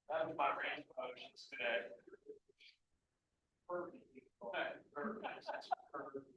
that was my range of motions today. Perfect. Perfect.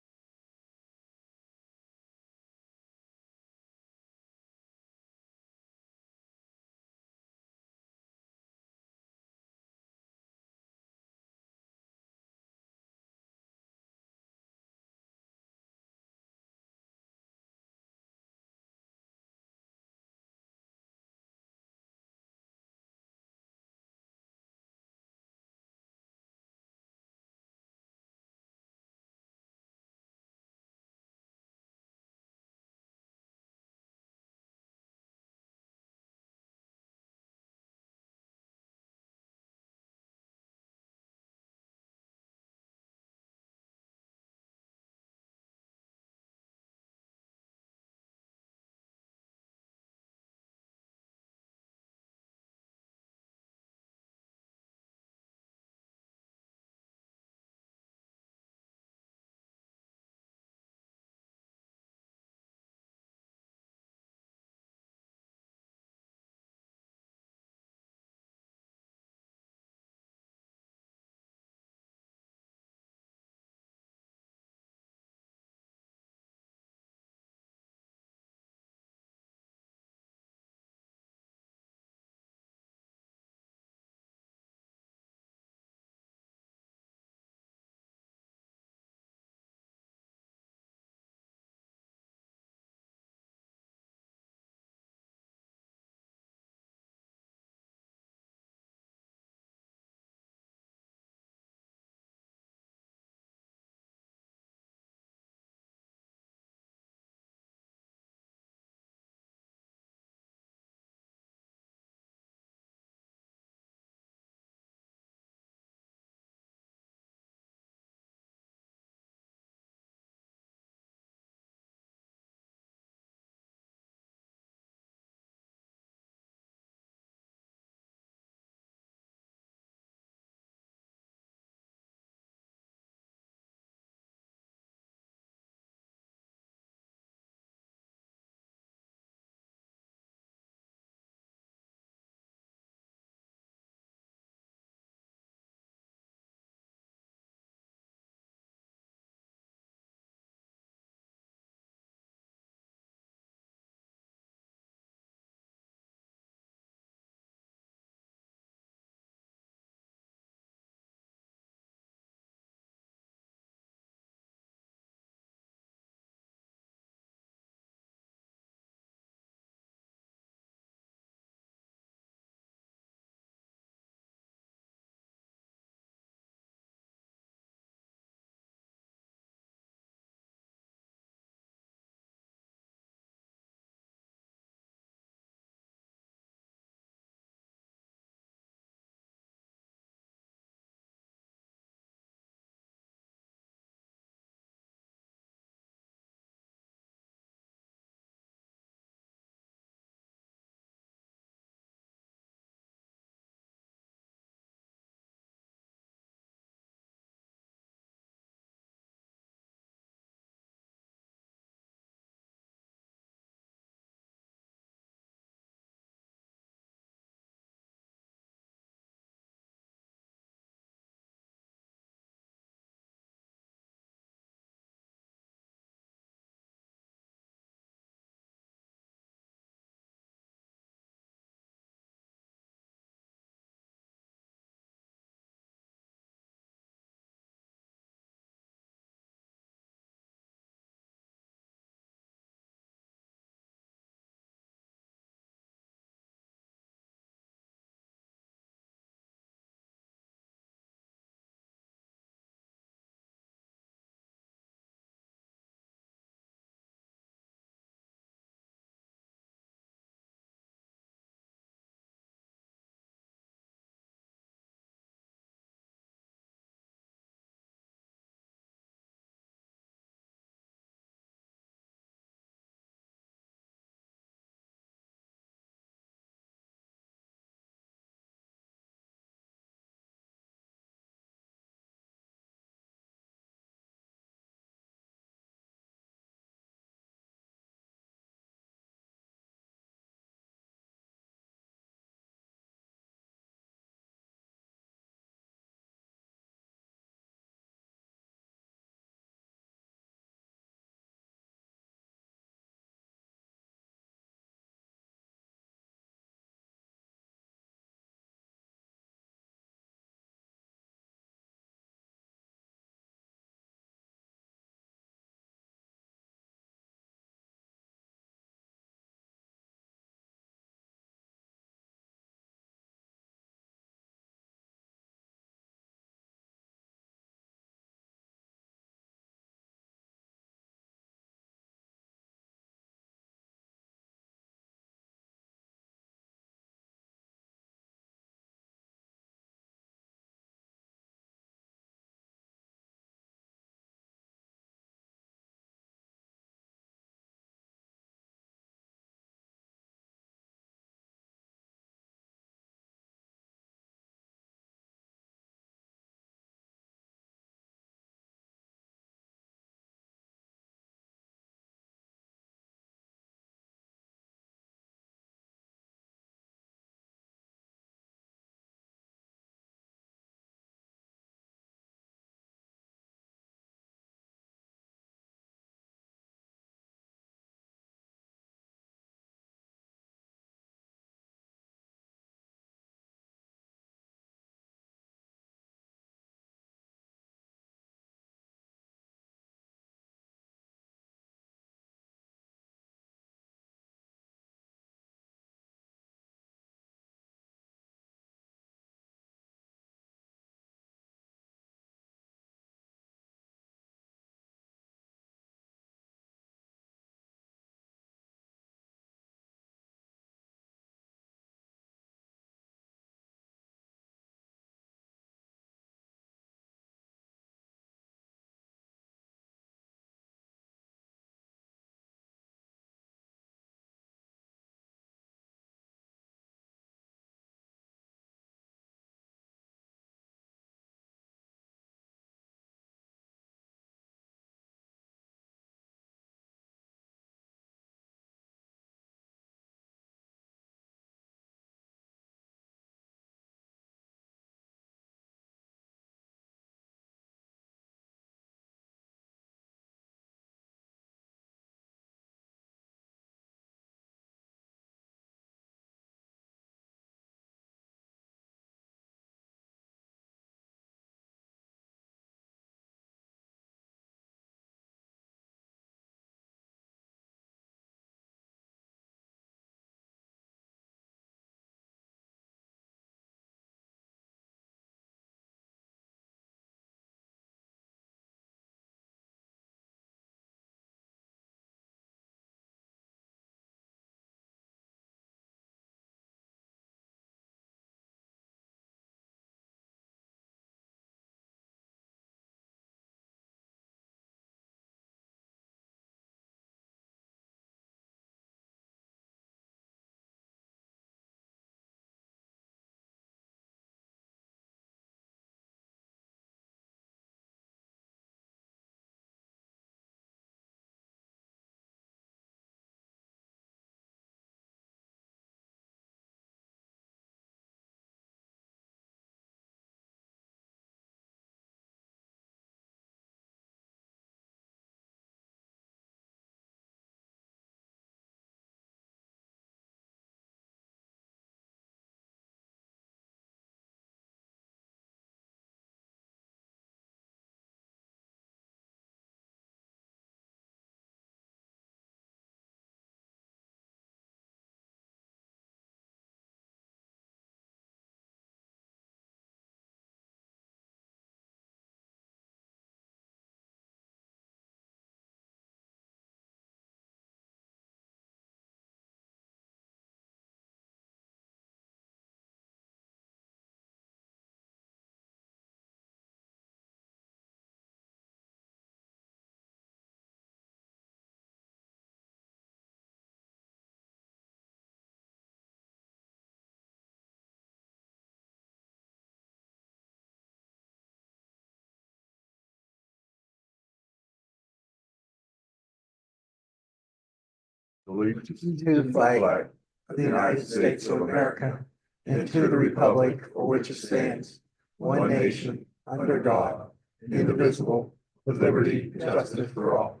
allegiance to the flag of the United States of America and to the republic for which it stands, one nation, under God, indivisible, with liberty and justice for all.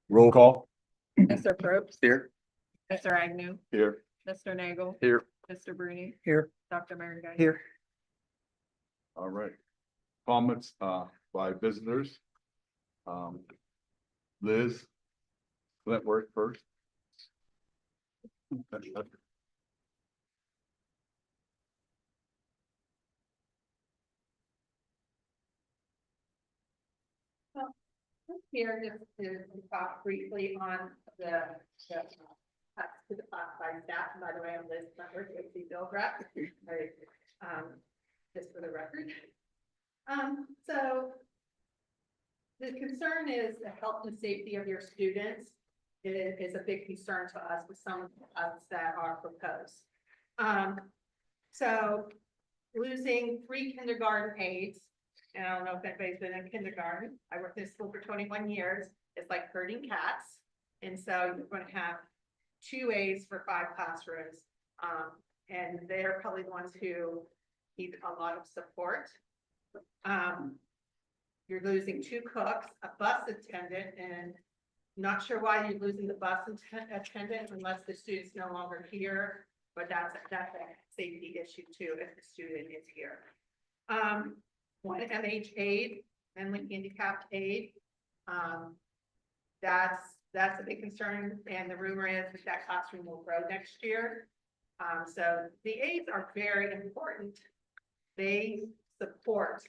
Roll call. Mr. Probst. Here. Mr. Agnew. Here. Mr. Nagel. Here. Mr. Bruni. Here. Dr. Merrigan. Here. All right. Comments by visitors. Liz. Let work first. Here just to talk briefly on the cuts to the classified staff. And by the way, I'm Liz Butler, JC Bill Rep. Just for the record. So the concern is the health and safety of your students. It is a big concern to us with some of the cuts that are proposed. So losing 3 kindergarten aides. And I don't know if anybody's been in kindergarten. I worked in school for 21 years. It's like herding cats. And so you're going to have 2 aides for 5 classrooms. And they're probably the ones who need a lot of support. You're losing 2 cooks, a bus attendant, and not sure why you're losing the bus attendant unless the student's no longer here. But that's a safety issue too if the student is here. 1 MH aide, mentally handicapped aide. That's a big concern, and the rumor is that classroom will grow next year. So the aides are very important. They support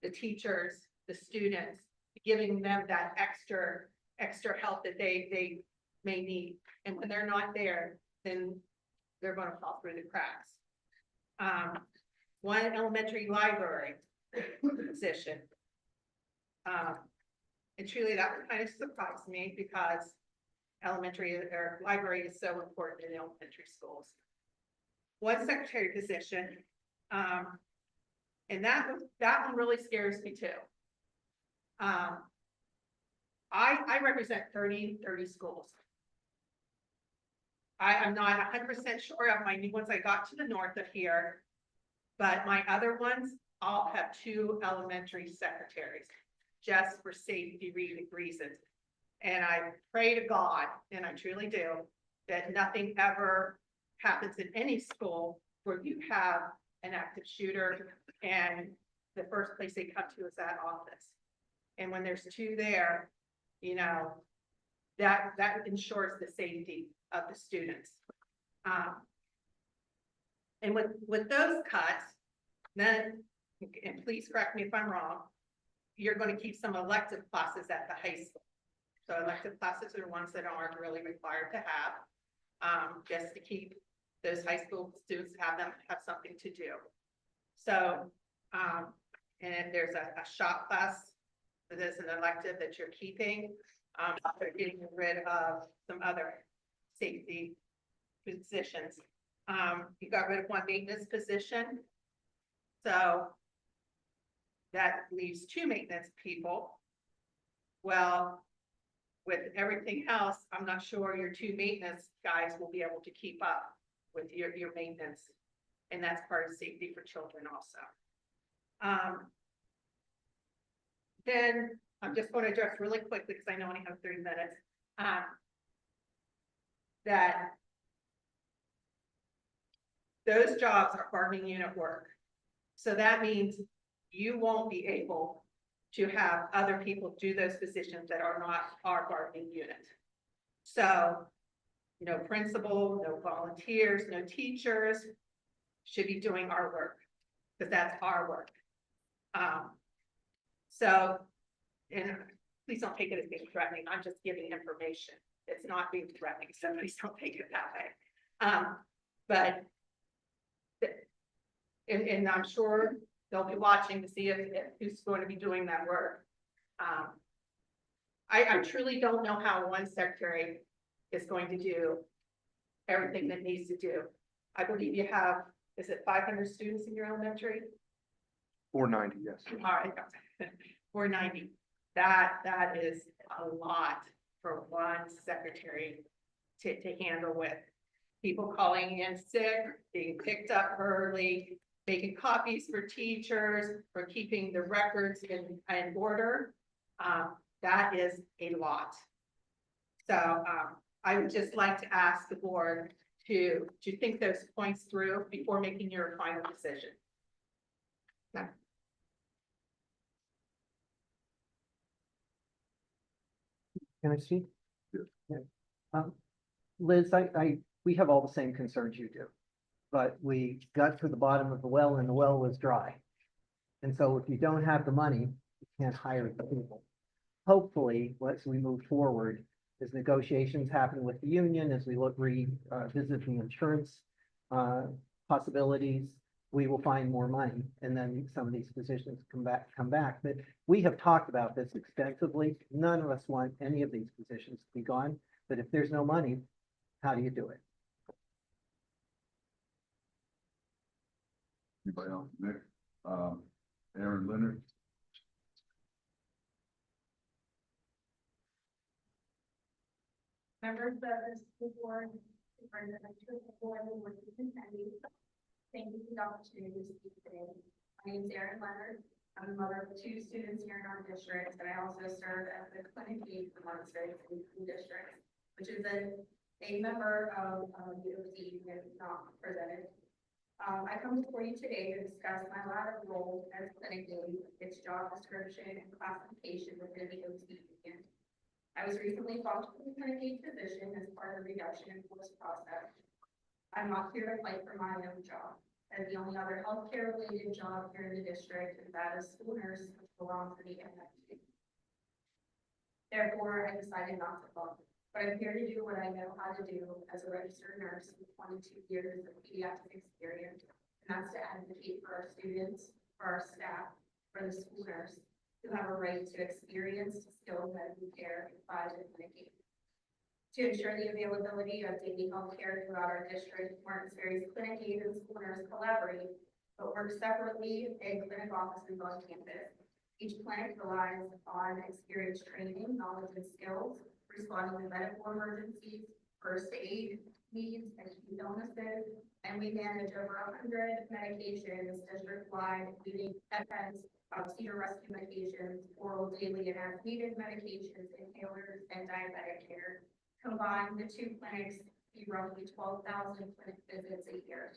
the teachers, the students, giving them that extra help that they may need. And when they're not there, then they're going to fall through the cracks. 1 elementary library position. And truly that would kind of surprise me because elementary or library is so important in elementary schools. 1 secretary position. And that one really scares me too. I represent 30 schools. I'm not 100% sure of my new ones I got to the north of here. But my other ones all have 2 elementary secretaries, just for safety reasons. And I pray to God, and I truly do, that nothing ever happens in any school where you have an active shooter and the first place they come to is that office. And when there's 2 there, you know, that ensures the safety of the students. And with those cuts, then, and please correct me if I'm wrong, you're going to keep some elective classes at the high school. So elective classes are ones that aren't really required to have, just to keep those high school students have something to do. So, and if there's a shop class that is an elective that you're keeping, they're getting rid of some other safety positions. You got rid of 1 maintenance position. So that leaves 2 maintenance people. Well, with everything else, I'm not sure your 2 maintenance guys will be able to keep up with your maintenance. And that's part of safety for children also. Then I'm just going to address really quickly because I know I only have 30 minutes. That those jobs are bargaining unit work. So that means you won't be able to have other people do those positions that are not our bargaining unit. So no principal, no volunteers, no teachers should be doing our work because that's our work. So, and please don't take it as being threatening. I'm just giving information. It's not being threatening, so please don't take it that way. But and I'm sure they'll be watching to see if who's going to be doing that work. I truly don't know how 1 secretary is going to do everything that needs to do. I believe you have, is it 500 students in your elementary? 490, yes. All right, 490. That is a lot. for one secretary to handle with people calling in sick, being picked up early, making copies for teachers, for keeping the records in order. That is a lot. So, I would just like to ask the board to think those points through before making your final decision. Can I speak? Yes. Yeah. Liz, we have all the same concerns you do, but we got to the bottom of the well and the well was dry. And so if you don't have the money, you can't hire the people. Hopefully, as we move forward, as negotiations happen with the union, as we visit the insurance possibilities, we will find more money, and then some of these positions come back. But we have talked about this extensively. None of us want any of these positions to be gone, but if there's no money, how do you do it? Anybody else? Nick? Aaron Leonard? Members of the school board, superintendent of the board, and board attendees. Thank you for the opportunity to speak today. My name is Erin Leonard. I'm the mother of 2 students here in our district, and I also serve as the clinic lead for Martinsville School District, which is a member of the OC and not presented. I come before you today to discuss my latter role as clinic lead, its job description and classification within the OC union. I was recently brought to the clinic lead position as part of the reduction in force process. I'm not here to fight for my own job, as the only other healthcare related job here in the district is that of school nurse, which belongs to the MFT. Therefore, I decided not to vote, but I'm here to do what I know how to do as a registered nurse with 22 years of pediatric experience, and that's to advocate for our students, for our staff, for the school nurse, who have a right to experience skilled medical care provided in Medicaid. To ensure the availability of daily health care throughout our district, Martinsville's clinic aid and school nurse collaborate, but work separately in clinic offices on campus. Each clinic relies on experience training, knowledge, and skills, responding to medical emergencies, first aid needs, and acute illnesses, and we manage over 100 medications district-wide, including EpiPens, seizure rescue medications, oral daily and as needed medications, inhalers, and diabetic care. Combined, the 2 clinics see roughly 12,000 clinic visits a year.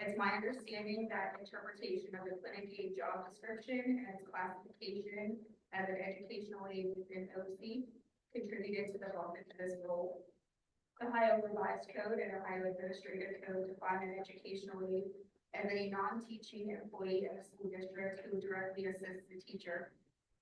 It's my understanding that interpretation of the clinic aid job description and its classification as an educational aid within OC contributed to the bump into this role. The Ohio Revised Code and Ohio Administrative Code define an educational aid as a non-teaching employee of a school district who directly assists the teacher,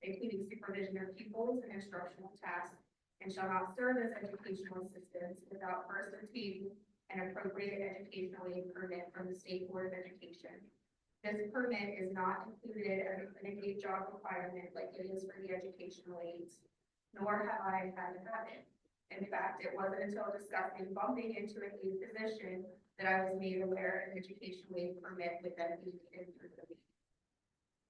including supervision of pupils and instructional tasks, and shall not serve as educational assistants without first obtaining an appropriate educational aid permit from the State Board of Education. This permit is not included as a clinic aid job requirement like it is for the educational aids, nor have I had to have it. In fact, it wasn't until discussing bumping into a aid position that I was made aware an educational aid permit would then be needed through the league.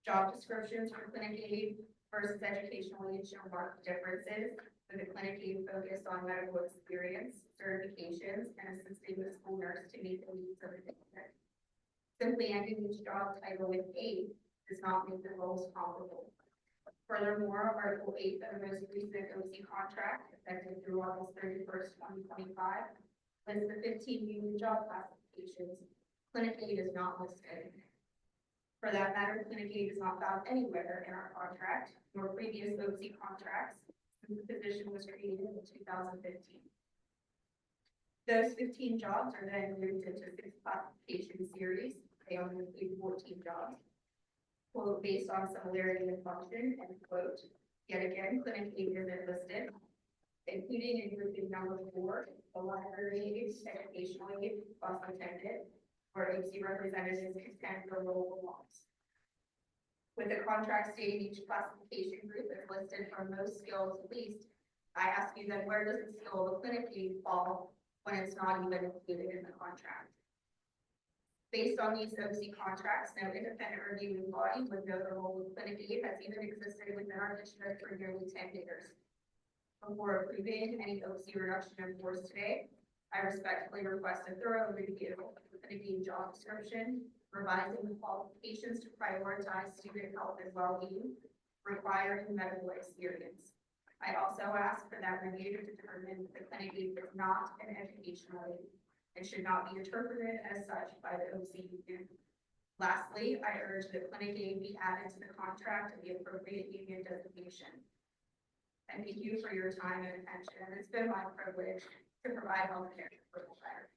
Job descriptions for clinic aid versus educational aid show marked differences, with the clinic aid focused on medical experience, certifications, and assisting the school nurse to meet the needs of the district. Simply ending each job title with aid does not make the roles comparable. Furthermore, Article 8 of the most recent OC contract, effective through August 31st, 2025, lists the 15 union job classifications. Clinic aid is not listed. For that matter, clinic aid is not found anywhere in our contract, nor previous OC contracts, since the position was created in 2015. Those 15 jobs are then grouped into 6 classification series. They only include 14 jobs. Quote, based on similarity in function, and quote, yet again, clinic aid isn't listed, including in grouping number 4, the library aid, educational aid, bus attendant, where OC representatives contend the role belongs. With the contract stating each classification group is listed from most skills least, I ask you then, where does the skill of a clinic aid fall when it's not even included in the contract? Based on these OC contracts, no independent reviewing body with no role with clinic aid has even existed within our district for nearly 10 years. Before approving any OC reduction in force today, I respectfully request a thorough review of the Canadian job description, revising the qualifications to prioritize student health and well-being, requiring medical experience. I also ask for that review to determine that the clinic aid is not an educational aid and should not be interpreted as such by the OCU. Lastly, I urge that clinic aid be added to the contract of the appropriate union designation. Thank you for your time and attention. It's been my privilege to provide healthcare for the Shire.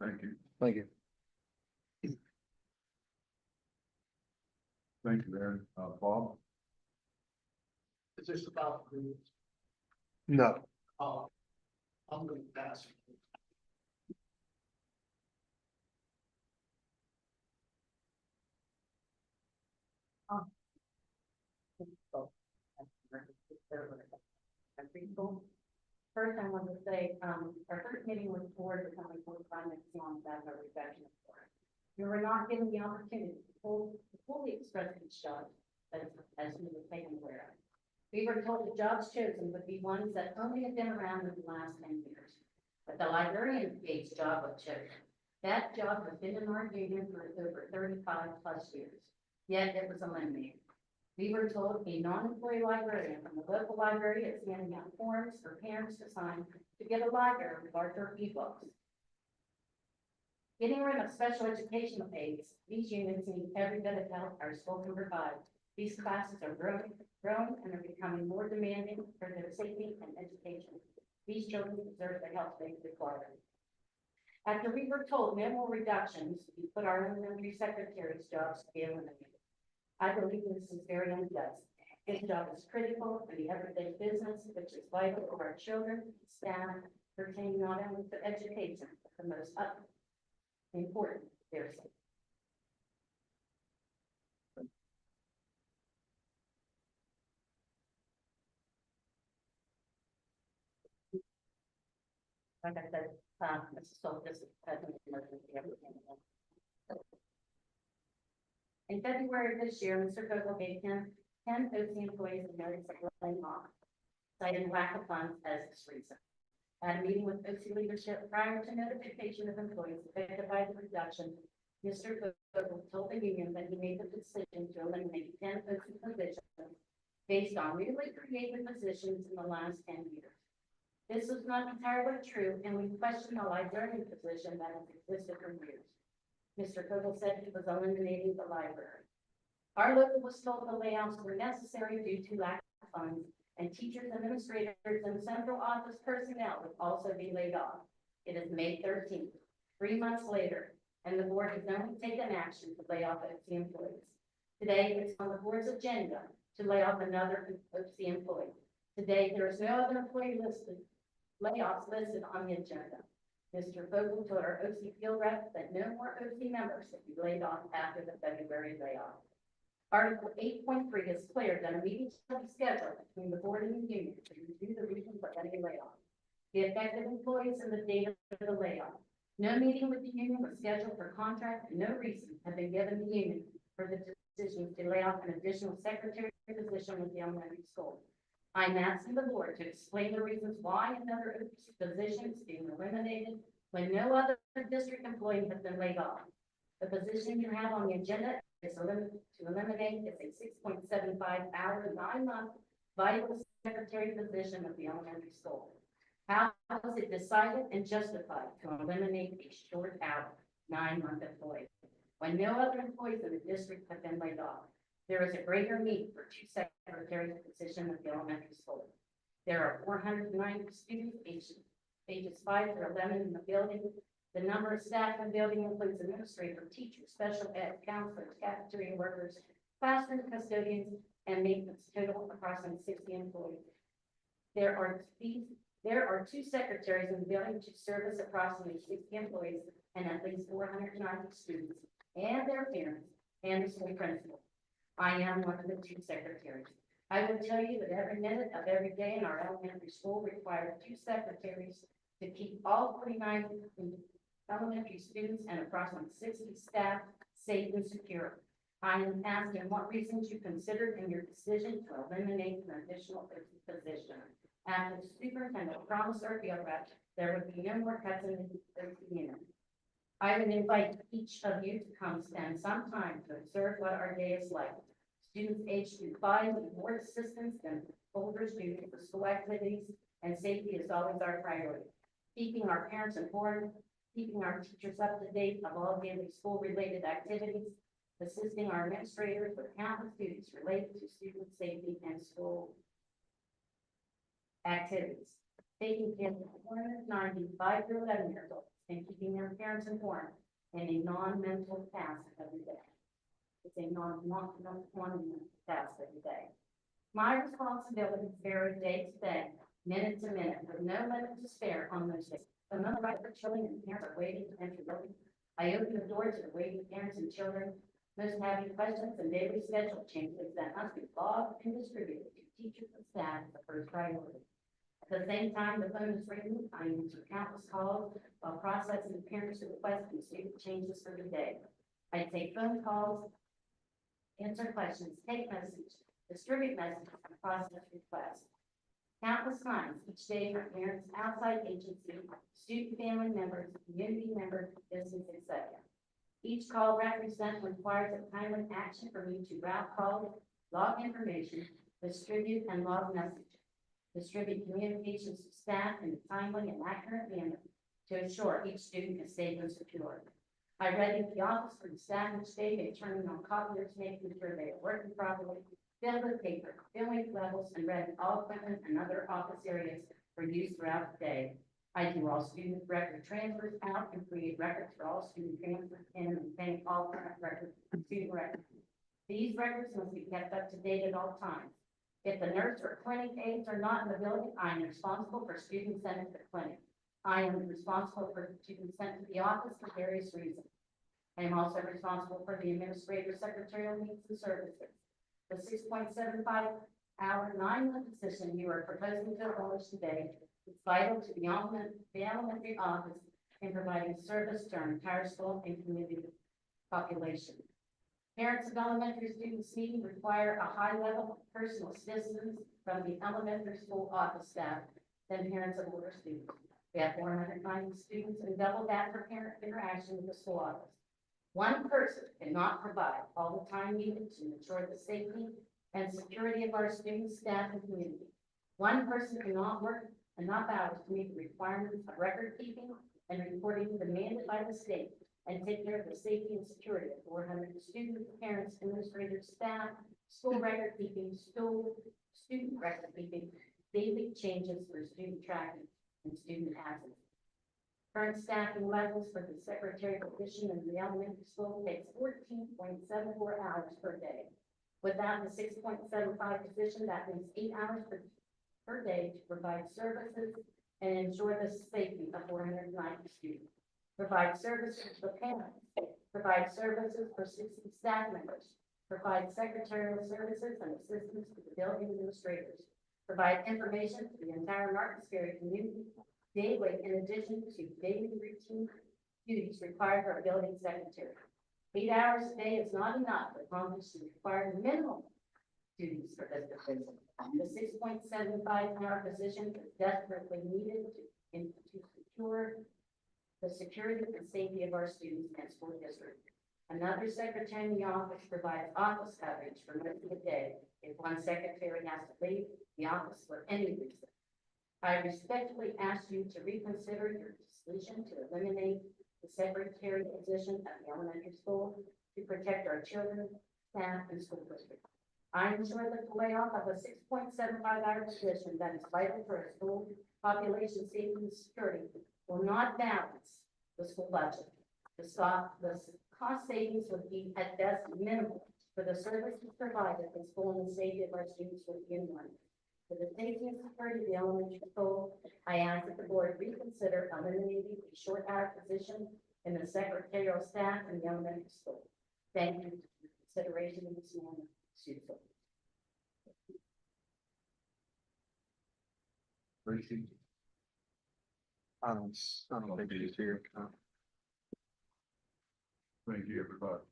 Thank you. Thank you. Thank you, Aaron. Bob? Is this about the, No. I'm going to pass. First, I want to say, our first meeting was for the company for finance on that our reduction of force. We were not given the opportunity to fully express each job as we were taken aware of. We were told the jobs chosen would be ones that only had been around in the last 10 years. But the librarian gate's job was chosen. That job has been in our union for over 35 plus years, yet it was eliminated. We were told a non-employee librarian from the local library is handing out forms for parents to sign to get a library with larger e-books. Getting rid of special educational aids, these units need every bit of help our school can provide. These classes are growing and are becoming more demanding for their safety and education. These children deserve the help they require. After we were told no more reductions, we put our elementary secretary's jobs to be eliminated. I believe this is very unjust. This job is critical for the everyday business, which is vital for our children, staff, pertaining not only to education, but the most important, their safety. Like I said, so this is in February of this year, Mr. Vogel gave 10 OC employees a notice of laying off, citing lack of funds as his reason. At a meeting with OC leadership prior to notification of employees affected by the reduction, Mr. Vogel told the union that he made the decision to eliminate 10 OC positions based on newly created positions in the last 10 years. This was not entirely true, and we questioned the librarian position that has existed for years. Mr. Vogel said he was eliminating the library. Our local was told the layoffs were necessary due to lack of funds, and teachers, administrators, and central office personnel would also be laid off. It is May 13th, 3 months later, and the board has only taken action to lay off OC employees. Today, it's on the board's agenda to lay off another OC employee. Today, there is no other employee layoffs listed on the agenda. Mr. Vogel told our OC field rep that no more OC members would be laid off after the February layoff. Article 8.3 is clear that a meeting shall be scheduled between the board and the union to review the reasons for any layoff, the affected employees, and the date of the layoff. No meeting with the union was scheduled for contract, and no reason had been given the union for the decision to lay off an additional secretary position with the elementary school. I'm asking the board to explain the reasons why another position is being eliminated when no other district employee has been laid off. The position you have on the agenda is to eliminate is a 6.75-hour, 9-month vital secretary position of the elementary school. How was it decided and justified to eliminate a short hour, 9-month employee when no other employees in the district have been laid off? There is a greater need for 2 secretary positions at the elementary school. There are 490 students ages 5 through 11 in the building. The number of staff in the building includes administrators, teachers, special ed, counselors, cafeteria workers, classroom custodians, and maintenance, total approximately 60 employees. There are 2 secretaries in the building to service approximately 60 employees and at least 490 students and their parents and the school principal. I am one of the 2 secretaries. I will tell you that every minute of every day in our elementary school requires 2 secretaries to keep all 49 elementary students and approximately 60 staff safe and secure. I am asking what reasons you considered in your decision to eliminate an additional position. After the superintendent promised our field rep, there would be no more cuts in the unit. I would invite each of you to come spend some time to observe what our day is like. Students aged through 5 need more assistance than older students for school activities, and safety is always our priority. Keeping our parents informed, keeping our teachers up to date of all daily school-related activities, assisting our administrators with countless duties related to student safety and school activities, taking care of 495 through 11 years old, and keeping their parents informed in a non-mental task every day. It's a non-mental task every day. My responsibilities vary day to day, minute to minute, with no limit to spare on those days. So none of the children and parents are waiting to enter the building. I open the door to the waiting parents and children. Most having questions and daily schedule changes that must be logged and distributed to teachers and staff as the first priority. At the same time, the phone is ringing. I answer countless calls while processing parents' requests and student changes for the day. I take phone calls, answer questions, take messages, distribute messages, and process requests. Countless times each day from parents, outside agencies, student family members, community members, business, etc. Each call requires a timely action for me to route calls, log information, distribute and log messages, distribute communications to staff in a timely and accurate manner to ensure each student is safe and secure. I ready the office for the staff each day by turning on copiers, making sure they are working properly, fill with paper, filling levels, and ready all equipment and other office areas for use throughout the day. I do all student record transfers out and create records for all student transfers in and maintain all current records, student records. These records must be kept up to date at all times. If the nurse or clinic aides are not in the building, I am responsible for students sent to the clinic. I am responsible for students sent to the office for various reasons. I am also responsible for the administrator's secretarial needs and services. The 6.75-hour 9-month position you are proposing to abolish today is vital to the elementary office in providing service to our entire school and community population. Parents of elementary students need require a high level of personal assistance from the elementary school office staff than parents of older students. We have 490 students and double that for parent interaction with the school office. One person cannot provide all the time needed to ensure the safety and security of our students, staff, and community. One person cannot work enough hours to meet the requirements of record keeping and reporting demanded by the state and take care of the safety and security of 400 students, parents, administrators, staff, school record keeping, student record keeping, daily changes for student tracking and student absence. Current staffing levels for the secretarial position in the elementary school takes 14.74 hours per day. Without the 6.75 position, that means 8 hours per day to provide services and ensure the safety of 490 students. Provide services for parents, provide services for 60 staff members, provide secretarial services and assistance to the building administrators, provide information to the entire Martins Ferry community daily in addition to daily routine duties required for a building secretary. 8 hours a day is not enough to accomplish the required minimum duties for this position. The 6.75-hour position is desperately needed to secure the security and safety of our students and school district. Another secretary in the office provides office coverage for most of the day if one secretary has to leave the office for any reason. I respectfully ask you to reconsider your decision to eliminate the secretary position at the elementary school to protect our children, staff, and school district. I am sure that the layoff of a 6.75-hour position that is vital for a school population safety and security will not balance the school budget. The cost savings would be at best minimal for the services provided in school and the safety of our students would be in one. For the safety and security of the elementary school, I ask that the board reconsider eliminating the short hour position in the secretarial staff in the elementary school. Thank you for your consideration of this morning. Susan. Tracy. I don't think he's here. Thank you, everybody.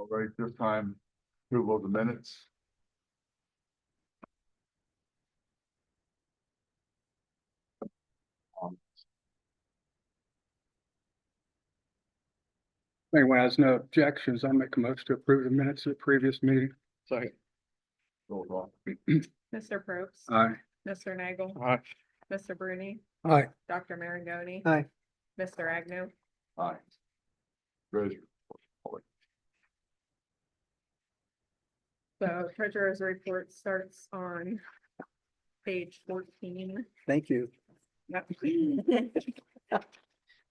All right, this time, approval of the minutes. If anyone has no objections, I'll make a motion to approve the minutes of the previous meeting. Second. Roll call. Mr. Probst. Aye. Mr. Nagel. Aye. Mr. Bruni. Aye. Dr. Marangoni. Aye. Mr. Agnew. Aye. Treasurer. So treasurer's report starts on page 14. Thank you. Yep.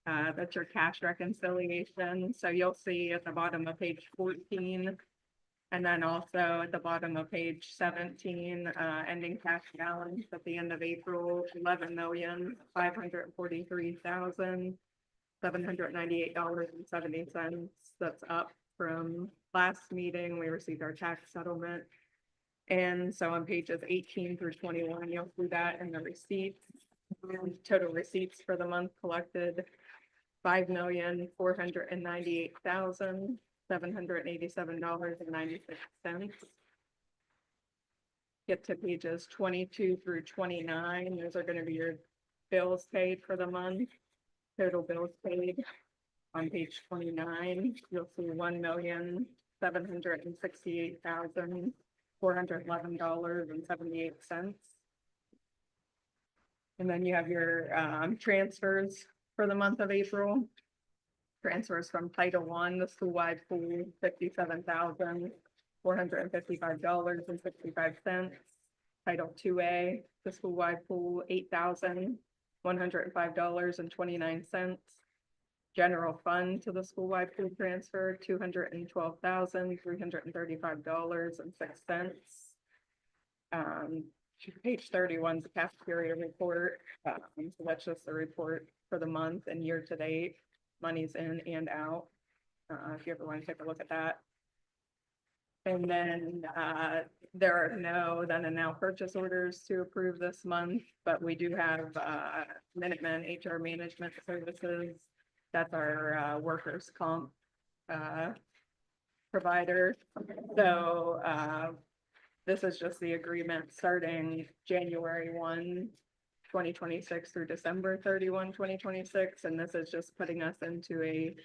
That's your cash reconciliation. So you'll see at the bottom of page 14. And then also at the bottom of page 17, ending cash balance at the end of April, $11,543,798.70. That's up from last meeting. We received our tax settlement. And so on pages 18 through 21, you'll see that in the receipts. Total receipts for the month collected, $5,498,787.96. Get to pages 22 through 29. Those are going to be your bills paid for the month. Total bills paid on page 29, you'll see $1,768,411.78. And then you have your transfers for the month of April. Transfers from Title I, the school-wide pool, $57,455.65. Title IIA, the school-wide pool, $8,105.29. General fund to the school-wide pool transfer, $212,335.06. Page 31 is the cafeteria report. So that's just the report for the month and year to date, monies in and out. If you ever want to take a look at that. And then there are no then and now purchase orders to approve this month, but we do have Minuteman HR Management Services. That's our workers' comp provider. So this is just the agreement starting January 1, 2026 through December 31, 2026. And this is just putting us into a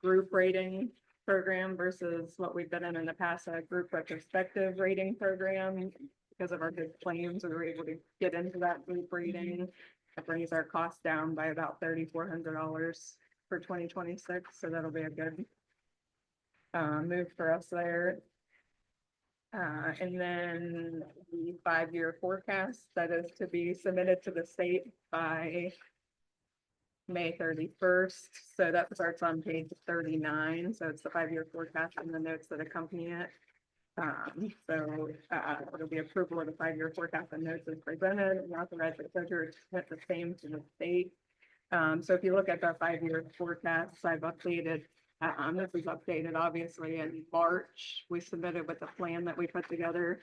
group rating program versus what we've been in the past, a group retrospective rating program. Because of our good claims, we were able to get into that group rating. That brings our cost down by about $3,400 for 2026. So that'll be a good move for us there. And then the 5-year forecast that is to be submitted to the state by May 31st. So that starts on page 39. So it's the 5-year forecast and the notes that accompany it. It'll be approval of the 5-year forecast and notes as presented and authorize the treasurer to submit the same to the state. So if you look at the 5-year forecasts, I've updated. This was updated obviously in March. We submitted with the plan that we put together,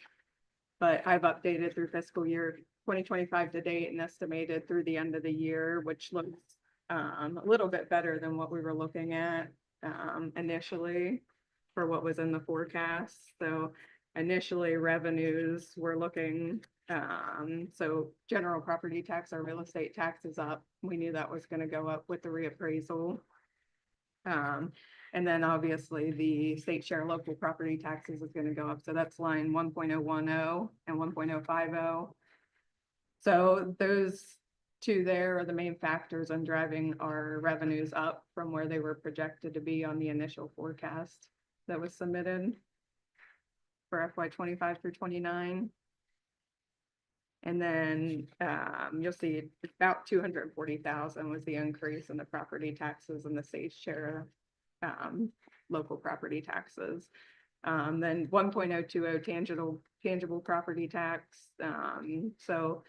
but I've updated through fiscal year 2025 to date and estimated through the end of the year, which looks a little bit better than what we were looking at initially for what was in the forecast. So initially revenues were looking, so general property tax or real estate tax is up. We knew that was going to go up with the reappraisal. And then obviously the state share local property taxes is going to go up. So that's line 1.010 and 1.050. So those two there are the main factors on driving our revenues up from where they were projected to be on the initial forecast that was submitted for FY 25 through 29. And then you'll see about 240,000 was the increase in the property taxes and the state share local property taxes. Then 1.020 tangible property tax. So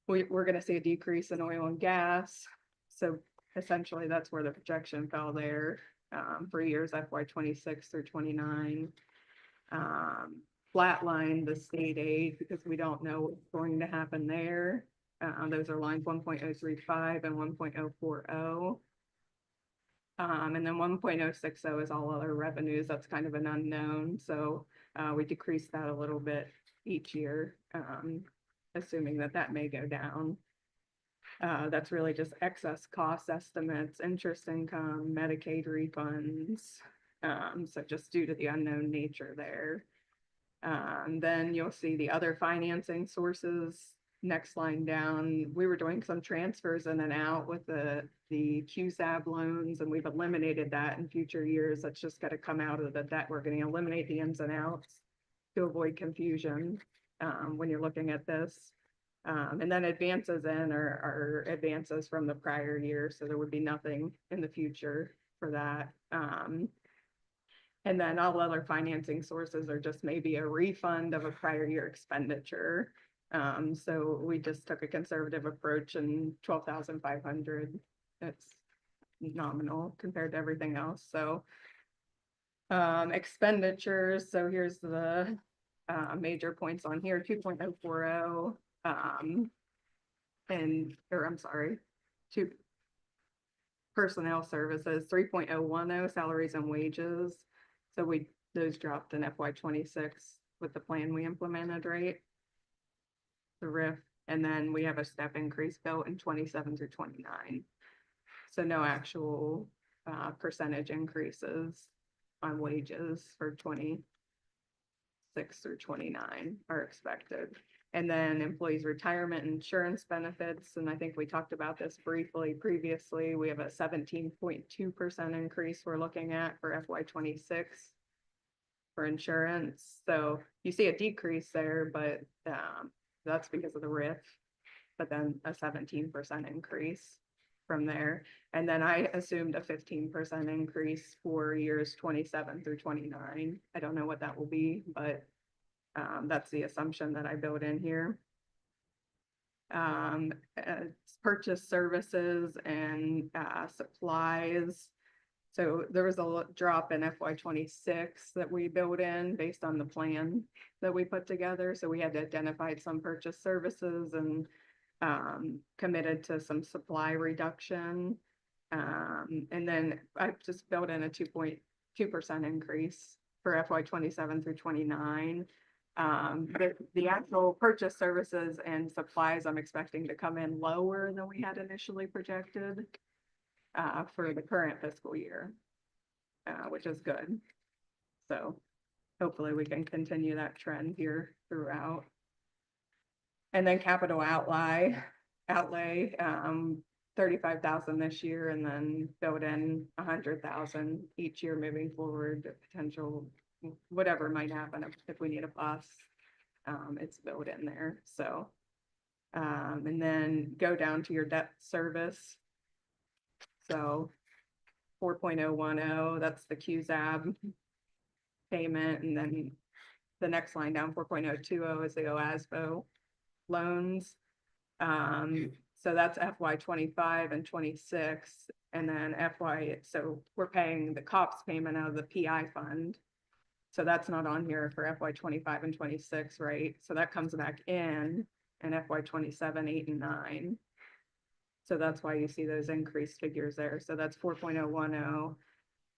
we're going to see a decrease in oil and gas. So essentially that's where the projection fell there for years FY 26 through 29. Flatline the state aid because we don't know what's going to happen there. Those are lines 1.035 and 1.040. And then 1.060 is all other revenues. That's kind of an unknown, so we decrease that a little bit each year, assuming that that may go down. That's really just excess cost estimates, interest income, Medicaid refunds. So just due to the unknown nature there. Then you'll see the other financing sources. Next line down, we were doing some transfers in and out with the QSAB loans, and we've eliminated that in future years. That's just got to come out of the debt. We're going to eliminate the ins and outs to avoid confusion when you're looking at this. And then advances in are advances from the prior year, so there would be nothing in the future for that. And then all other financing sources are just maybe a refund of a prior year expenditure. So we just took a conservative approach, and 12,500, it's nominal compared to everything else. So expenditures, so here's the major points on here: 2.040, two personnel services, 3.010 salaries and wages. So those dropped in FY 26 with the plan we implemented, right? The RIF, and then we have a step increase built in 27 through 29. So no actual percentage increases on wages for 26 through 29 are expected. And then employees' retirement insurance benefits, and I think we talked about this briefly previously. We have a 17.2% increase we're looking at for FY 26 for insurance. So you see a decrease there, but that's because of the RIF, but then a 17% increase from there. And then I assumed a 15% increase for years 27 through 29. I don't know what that will be, but that's the assumption that I built in here. Purchase services and supplies. So there was a drop in FY 26 that we built in based on the plan that we put together. So we had to identify some purchase services and committed to some supply reduction. And then I just built in a 2.2% increase for FY 27 through 29. The actual purchase services and supplies, I'm expecting to come in lower than we had initially projected for the current fiscal year, which is good. So hopefully we can continue that trend here throughout. And then capital outlay, 35,000 this year, and then build in 100,000 each year moving forward. Potential, whatever might happen if we need a bus, it's built in there. So, and then go down to your debt service. So 4.010, that's the QSAB payment, and then the next line down, 4.020 is the OASBO loans. So that's FY 25 and 26, and then so we're paying the COPS payment out of the PI fund. So that's not on here for FY 25 and 26, right? So that comes back in FY 27, 8, and 9. So that's why you see those increased figures there. So that's 4.010,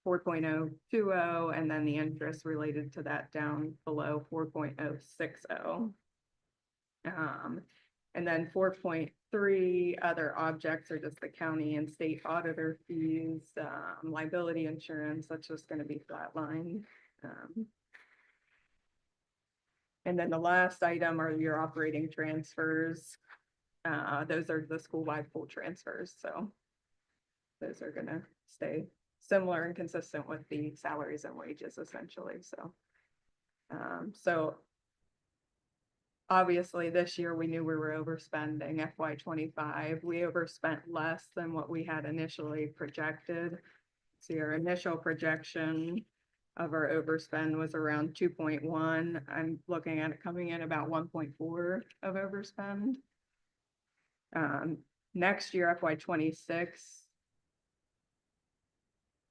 4.020, and then the interest related to that down below 4.060. And then 4.3 other objects are just the county and state auditor fees, liability insurance. That's just going to be flatlined. And then the last item are your operating transfers. Those are the school-wide pool transfers. So those are going to stay similar and consistent with the salaries and wages essentially. So obviously this year we knew we were overspending. FY 25, we overspent less than what we had initially projected. So your initial projection of our overspend was around 2.1. I'm looking at it coming in about 1.4 of overspend. Next year, FY 26,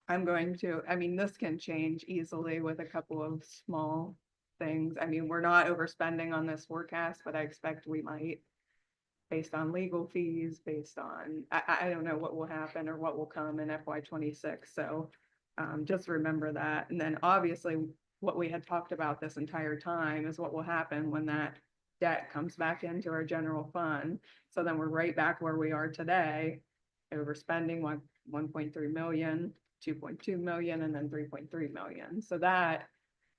this can change easily with a couple of small things. I mean, we're not overspending on this forecast, but I expect we might. based on legal fees, based on, I don't know what will happen or what will come in FY 26. So just remember that. And then obviously what we had talked about this entire time is what will happen when that debt comes back into our general fund. So then we're right back where we are today, overspending 1.3 million, 2.2 million, and then 3.3 million. So that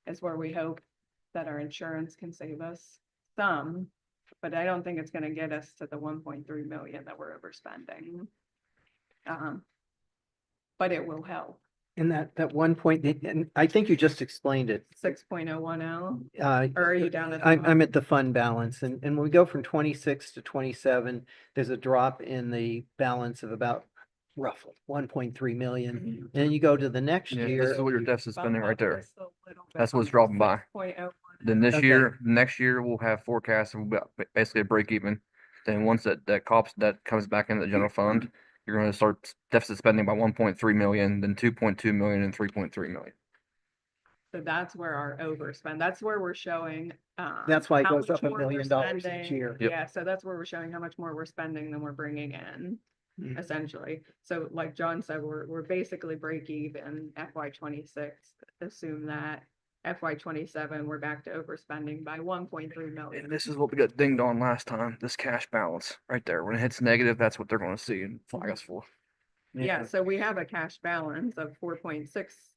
is where we hope that our insurance can save us some, but I don't think it's gonna get us to the 1.3 million that we're overspending. But it will help. And that one point, and I think you just explained it. 6.01L, Uh, or are you down at? the I'm bottom? at the fund balance and when we go from 26 to 27, there's a drop in the balance of about roughly 1.3 million. And then you go to the next Yeah, year. this is what your deficit spending right there. Just a little bit. That's what's dropping by. 6.01. Then this Okay. year, next year, we'll have forecasts and we'll be basically a break even. Then once that comes back in the general fund, you're gonna start deficit spending by 1.3 million, then 2.2 million and 3.3 million. So that's where our overspend, that's where we're showing. That's why it how goes much up $1 more we're million each spending. year. Yep. Yeah, so that's where we're showing how much more we're spending than we're bringing in, Mhm. essentially. So like John said, we're basically break even FY 26. Assume that FY 27, we're back to overspending by 1.3 million. And this is what we got dinged on last time, this cash balance right there. When it hits negative, that's what they're gonna see and flag us for. Yeah, so we have a cash balance of 4.6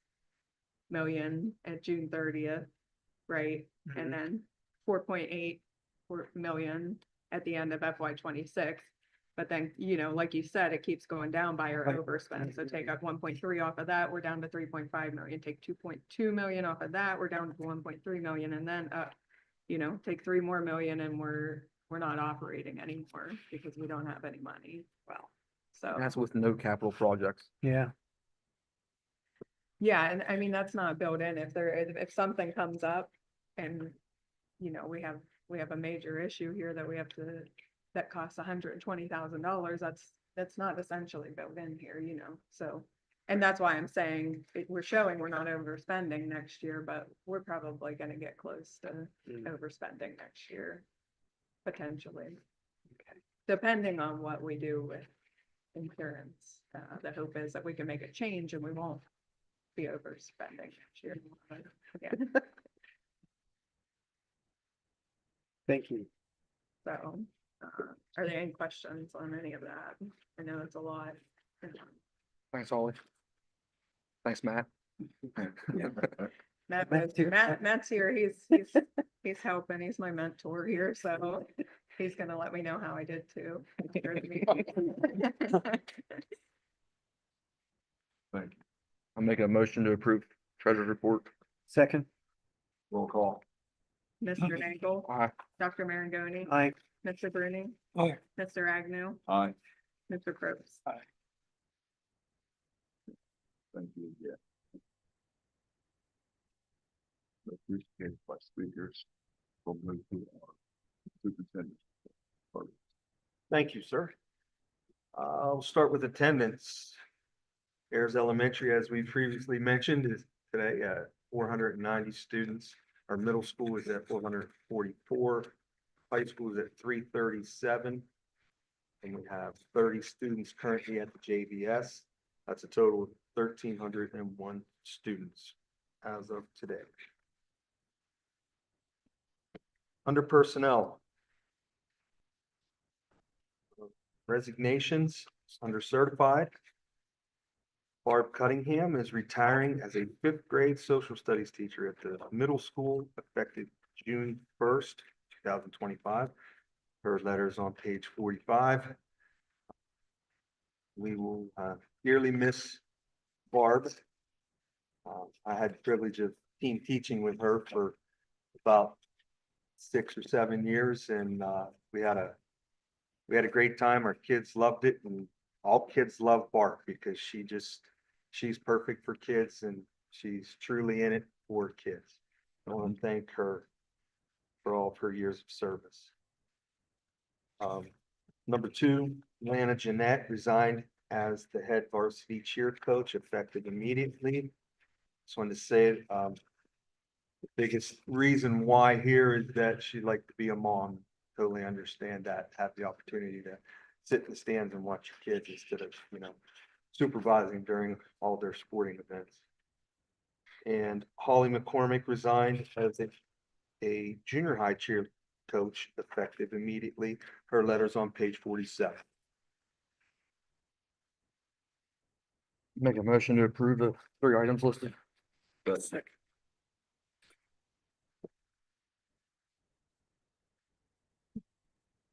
million at June 30th, right? Mhm. And then 4.8 million at the end of FY 26. But then, like you said, it keeps going down by our Right. overspend. So take out 1.3 off of that, we're down to 3.5 million. Take 2.2 million off of that, we're down to 1.3 million. And then take 3 more million and we're not operating anymore because we don't have any money. Wow. So. And that's with no capital projects. Yeah. Yeah, and I mean, that's not built in. If something comes up and, we have a major issue here that costs $120,000, that's not essentially built in here, so. And that's why I'm saying, we're showing we're not overspending next year, but we're probably gonna get close to overspending next year, potentially. Depending on what we do with insurance. The hope is that we can make a change and we won't be overspending next year. Again. Thank you. So, are there any questions on any of that? I know it's a lot. Thanks, Ollie. Thanks, Matt. Matt's here. He's helping. He's my mentor here, so he's gonna let me know how I did too. Thank you. I'm making a motion to approve treasurer's report. Second. Roll call. Mr. Nangle, Aye. Dr. Marangoni, Aye. Mr. Bruning, Aye. Mr. Agnew, Aye. Mr. Probst. Thank you. Yeah. Appreciated by speakers. We'll move to our superintendent. Thank you, sir. I'll start with attendance. Ayers Elementary, as we previously mentioned, is today at 490 students. Our middle school is at 444. High school is at 337. And we have 30 students currently at the JVS. That's a total of 1,301 students as of today. Under personnel. Resignations, under certified. Barb Cunningham is retiring as a 5th grade social studies teacher at the middle school effective June 1st, 2025. Her letter is on page 45. We will dearly miss Barb. I had the privilege of team teaching with her for about 6 or 7 years, and we had a great time. Our kids loved it, and all kids love Barb because she's perfect for kids and she's truly in it for kids. I want to thank her for all of her years of service. Number 2, Lana Jeanette resigned as the head varsity cheer coach effective immediately. Just wanted to say the biggest reason why here is that she'd like to be a mom totally understand that, have the opportunity to sit in the stands and watch your kids instead of, supervising during all their sporting events. And Holly McCormick resigned as a junior high cheer coach effective immediately. Her letter's on page 47. Make a motion to approve the 3 items listed.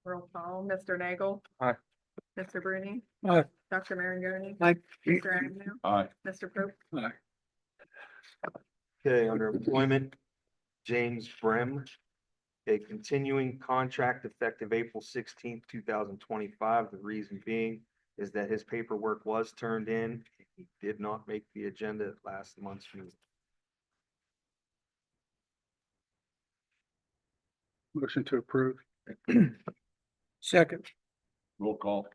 Roll call, Mr. Nagel. Aye. Mr. Bruni. Aye. Dr. Marangoni. Aye. Mr. Agnew. Aye. Mr. Pope. Aye. Okay, under employment, James Brem, a continuing contract effective April 16th, 2025. The reason being is that his paperwork was turned in. He did not make the agenda at last month's meeting. Motion to approve. Second. Roll call.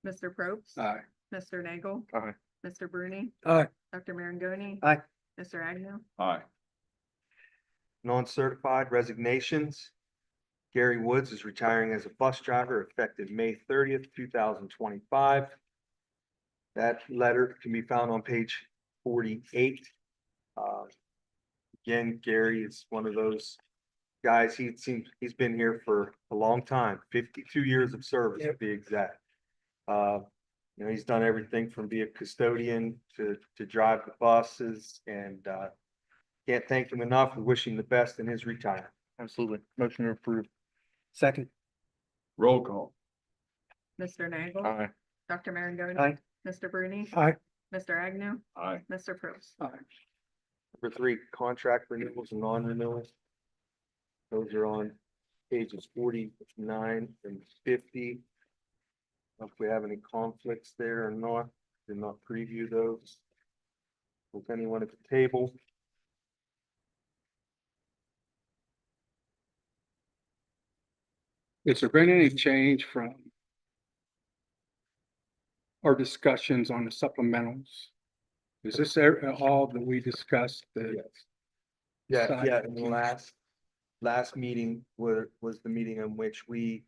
Mr. Probst. Aye. Mr. Nagel. Aye. Mr. Bruni. Aye. Dr. Marangoni. Aye. Mr. Agnew. Aye. Non-certified resignations. Gary Woods is retiring as a bus driver effective May 30th, 2025. That letter can be found on page 48. Again, Gary is one of those guys, he's been here for a long time, 52 years of service to be exact. He's done everything from be a custodian to drive the buses, and can't thank him enough. We wish him the best in his retirement. Absolutely. Motion to approve. Second. Roll call. Mr. Nagel. Aye. Dr. Marangoni. Aye. Mr. Bruni. Aye. Mr. Agnew. Aye. Mr. Probst. Aye. Number 3, contract renewals and non-renewals. Those are on pages 49 and 50. If we have any conflicts there or not, did not preview those. With anyone at the table, Has there been any change from our discussions on the supplementals? Is this all that we discussed? yeah, Side. in the last meeting was the meeting in which we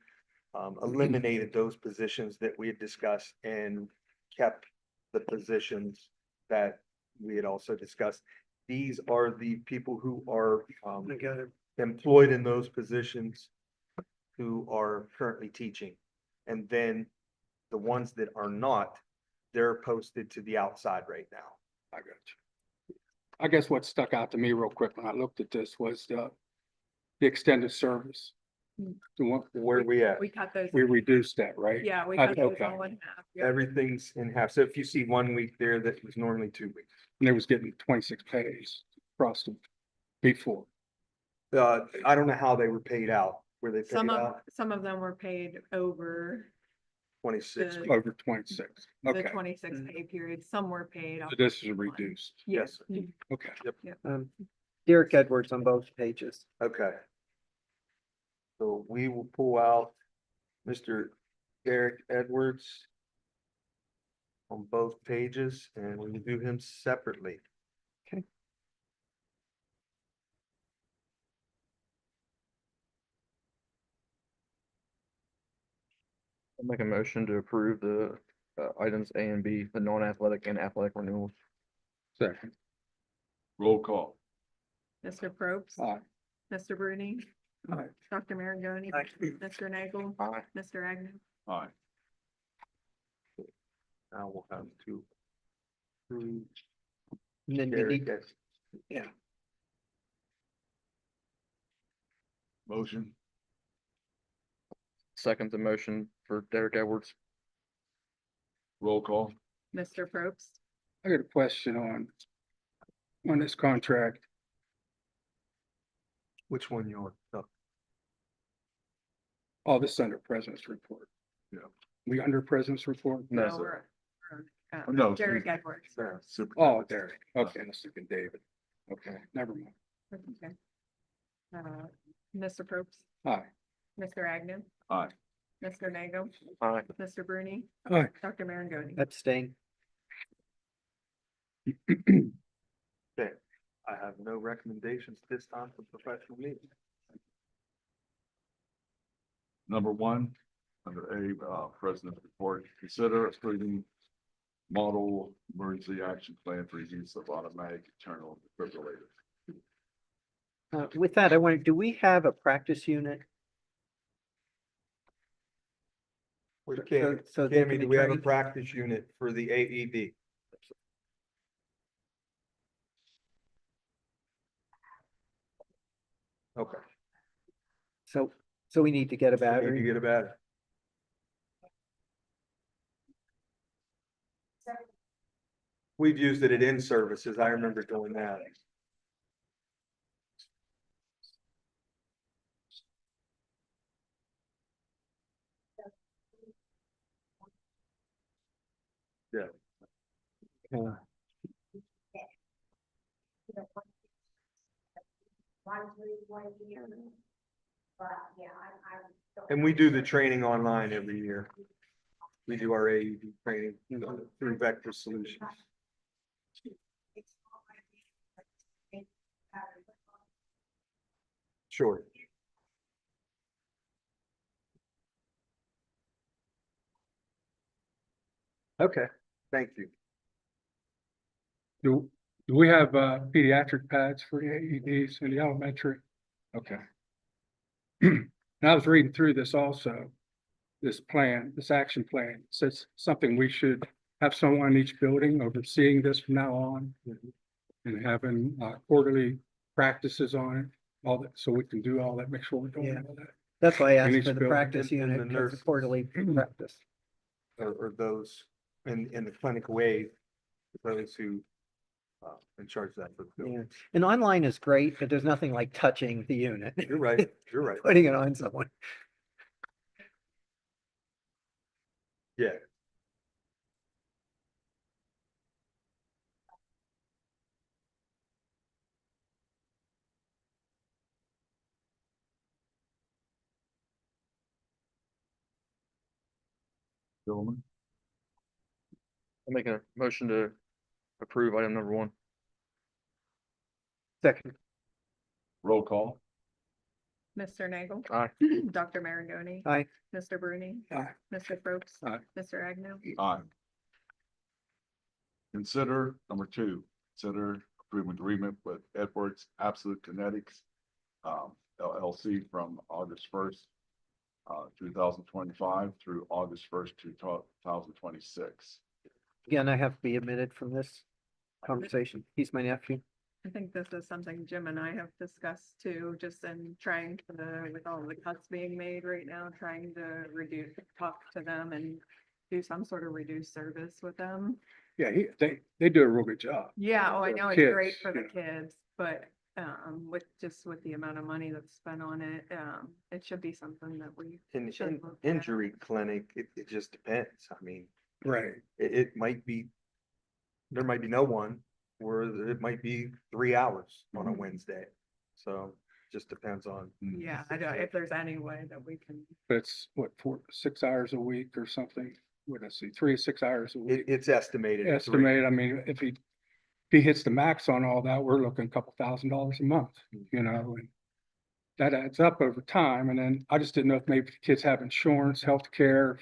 eliminated those positions that we had discussed and kept the positions that we had also discussed. These are the people who are employed in those positions who are currently teaching. And then the ones that are not, they're posted to the outside right now. I got you. I guess what stuck out to me real quick when I looked at this was the extended service. The one Where are we at? We cut those. we reduced that, right? Yeah, we I- cut those okay. all in half. Yep. Everything's in half. So if you see 1 week there, that was normally 2 weeks. And it was getting 26 pays across the before. I don't know how they were paid out. Were they paid out Some of them were paid over 26 the- weeks? Over 26. the Okay. 26 pay period. Some were paid. So off this is one. reduced. Yes. Okay. Derek Edwards on both pages. Okay. So we will pull out Mr. Derek Edwards on both pages, and we will do him separately. I'll make a motion to approve the items A and B, the non-athletic and athletic renewals. Second. Roll call. Mr. Probst. Aye. Mr. Bruni. Aye. Dr. Marangoni. Aye. Mr. Nagel. Aye. Mr. Agnew. Aye. Now we'll have to. approve And then we Derek need, Edwards. yeah, Motion. Second the motion for Derek Edwards. Roll call. Mr. Probst. I got a question on this contract. Which one you want? Oh, All this under president's report. Yeah. We under president's report? No, No, sir. we're, No, Derek excuse me. Edwards. there. Super. Oh, Derek. Okay, I was thinking David. Okay, never mind. Okay. Mr. Probst. Aye. Mr. Agnew. Aye. Mr. Nagel. Aye. Mr. Bruni. Aye. Dr. Marangoni. abstain. Okay, I have no recommendations this time for professional meetings. Number one, under A, President's report, consider approving model emergency action plan for use of automatic internal defibrillators. With that, I wonder, do we have a practice unit? Where's So- Cammy? so they can Cammy, be do we have a trained? practice unit for the AED? Okay, So we need to get a we need to battery. get a battery. We've used it at in-services. I remember doing that. Yeah. Yeah. And we do the training online every year. We do our AED training through Vector Solutions. Sure. Okay, thank you. Do we have pediatric pads for the AEDs in the elementary? Okay. And I was reading through this also, this plan, this action plan, says something we should have someone in each building overseeing this from now on. And having quarterly practices on it, all that, so we can do all that, make sure we're doing Yeah. all that. That's why I And asked each for the building. practice And the unit, because the nurses. quarterly practice. Or those in the clinic wave, those who in charge of that for the Yeah, building. and online is great, but there's nothing like touching the unit. You're right, you're right. Putting it on someone. Yeah. Gentlemen, I'm making a motion to approve item number one. Second, roll call. Mr. Nagel. Aye. Dr. Maragoni. aye. Mr. Bruni. Aye. Mr. Probst. Aye. Mr. Agnew. Aye. Consider number two, consider approving agreement with Edwards Absolute Kinetics LLC from August 1st, 2025 through August 1st, 2026. Again, I have to be admitted from this conversation. He's my nephew. I think this is something Jim and I have discussed too, just in trying to, with all the cuts being made right now, trying to reduce, talk to them and do some sort of reduced service with them. Yeah, they do a real good job. Yeah, oh, I know it's Kids, great for the yeah. kids, but with the amount of money that's spent on it, it should be something that we In should look at. injury clinic, it just depends. I mean, Right. it might be, there might be no one, or it might be 3 hours on a Wednesday. So just depends on. Yeah, I don't, if there's any way that we can, But it's what, 6 hours a week or something? What did I see? 3 to 6 hours a week. It's estimated. at 3. Estimate, I mean, if he hits the max on all that, we're looking a couple $1,000s a month, you know, and that adds up over time. And then I just didn't know if maybe the kids have insurance, healthcare,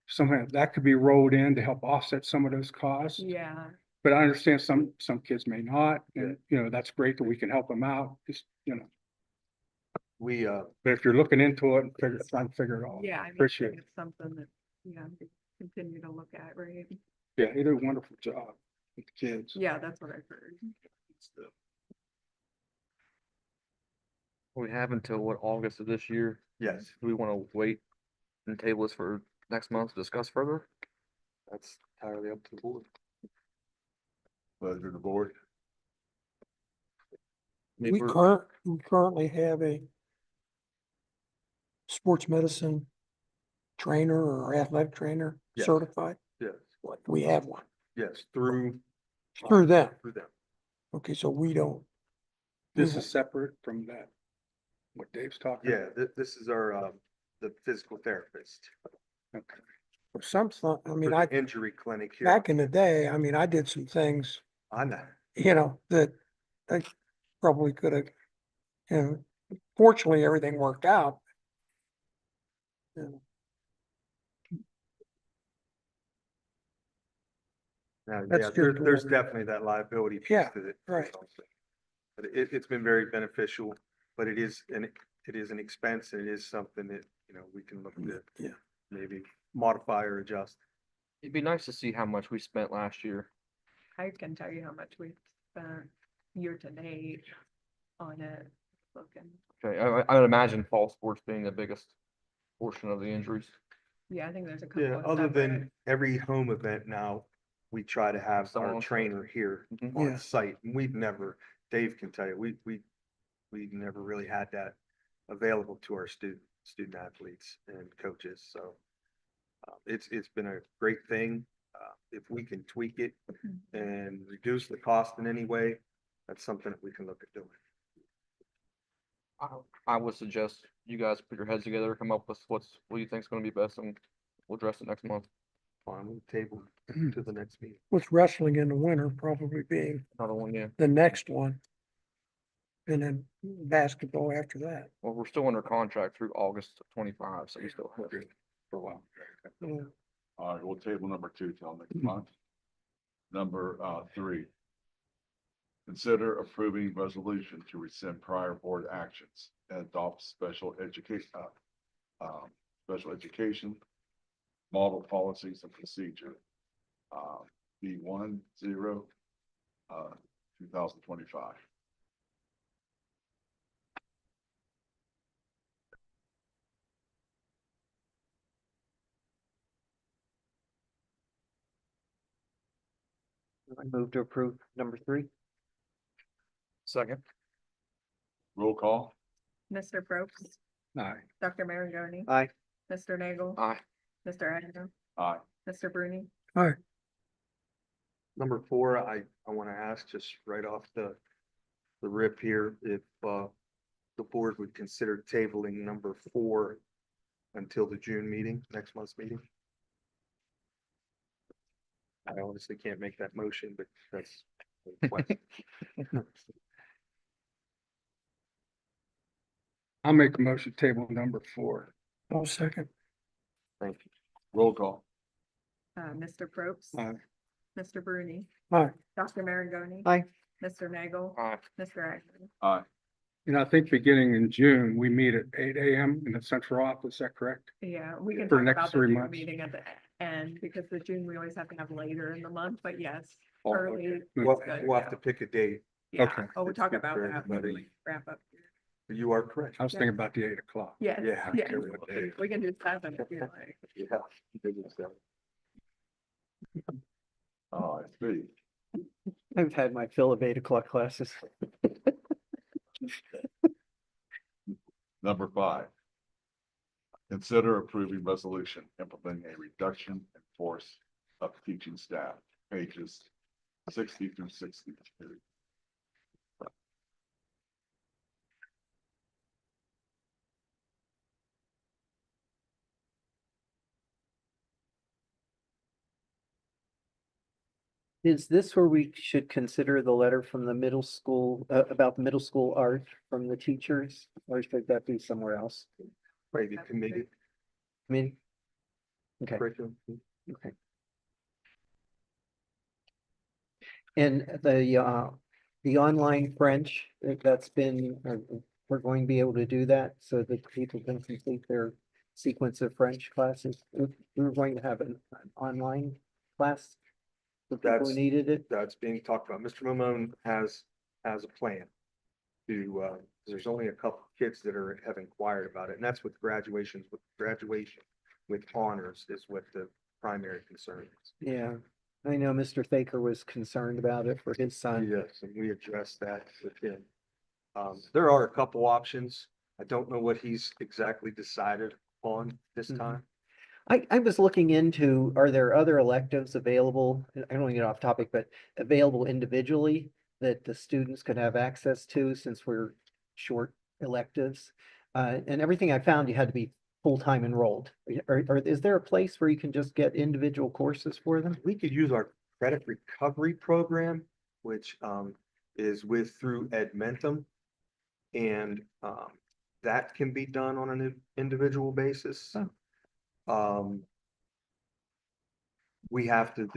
something that could be rolled in to help offset some of those costs. yeah. But I understand some kids may not, and, you know, that's great that we can help them out, just, you know, We, but if you're looking into it and trying to figure it out. Yeah, I mean, Appreciate it. it's something that, we continue to look at, right? Yeah, they do a wonderful job with the kids. Yeah, that's what I've heard. We have until what, August of this year? yes, Do we want to wait and table this for next month to discuss further? that's entirely up to the board. Pleasure of the board. I mean, We currently have a sports medicine trainer or athletic trainer Yes. certified. Yes, We have one yes, through through them. through them. Okay, so we don't. This is separate from that, what Dave's talking. Yeah, this is our, the physical therapist. Okay. For some, I mean, for the injury clinic here. back in the day, I mean, I did some things, I know. that I probably could have, fortunately, everything worked out. Now, That's yeah, just there's one. definitely that liability piece Yeah, to it. right. But it's been very beneficial, but it is an expense and it is something that, you know, we can look to Yeah. maybe modify or adjust. It'd be nice to see how much we spent last year. I can tell you how much we've spent year to date on it, looking. Okay, I would imagine fall sports being the biggest portion of the injuries. Yeah, I think there's a couple Yeah, of other separate. than every home event now, we try to have Someone our on site. trainer here Mhm. on Yeah. site. And we've never, Dave can tell you, we've never really had that available to our student athletes and coaches. So it's been a great thing. If we can tweak it and reduce the cost in any way, that's something that we can look at doing. I would suggest you guys put your heads together, come up with what you think is gonna be best, and we'll address it next month. On the table to the next meeting. With wrestling in the winter probably being Not only, yeah, the next one. And then basketball after that. well, we're still under contract through August of 25, so we still have. For a while. Yeah. All right, we'll table number 2 till next month. Number 3. Consider approving resolution to rescind prior board actions and adopt special education model policies and procedure. B10, 2025. I move to approve number 3. Second. Roll call. Mr. Probst, Aye. Dr. Maragoni. Aye. Mr. Nagel. Aye. Mr. Agnew, Aye. Mr. Bruni. All right, Number 4, I want to ask just right off the rip here, if the board would consider tabling number 4 until the June meeting, next month's meeting. I honestly can't make that motion, but that's. a question. I'll make a motion table number 4. I'll second. Thank you. Roll call. Mr. Probst. Aye. Mr. Bruni. Aye. Dr. Maragoni. Aye. Mr. Nagel. Aye. Mr. Agnew. Aye. And I think beginning in June, we meet at 8 AM in the central office, is that correct? Yeah, we can For talk next about the 3 June months. meeting at the end, because the June we always have to have later in the month, but yes, Oh, early. okay. is We'll, good, we'll have yeah. to pick a date. Yeah, Okay. oh, we'll talk It's about good for that when everybody. we wrap up. You are correct. I was thinking about the 8 o'clock. Yes, Yeah. I don't yes, care what day. we can do 7 if you like. Yeah. Good stuff. I see. I've had my fill of 8 o'clock classes. Number 5. Consider approving resolution implementing a reduction in force of teaching staff, pages 60 through 62. Is this where we should consider the letter from the middle school, about the middle school art from the teachers? Or should that be somewhere else? Maybe committee. Committee? Okay, curriculum. okay. And the online French, that's been, we're going to be able to do that so that people can complete their sequence of French classes. We're going to have an online class for people who That's- needed it. That's being talked about. Mr. Mamone has a plan to, there's only a couple of kids that have inquired about it, and that's with graduation with honors is what the primary concern is. Yeah, I know Mr. Thaker was concerned about it for his son. Yes, and we addressed that with him. There are a couple options. I don't know what he's exactly decided on this Mhm. time. I was looking into, are there other electives available? I don't want to get off topic, but available individually that the students could have access to since we're short electives? And everything I found, you had to be full-time enrolled. Or is there a place where you can just get individual courses for them? We could use our credit recovery program, which is through Edmentum. And that can be done on an individual basis. Oh. we have to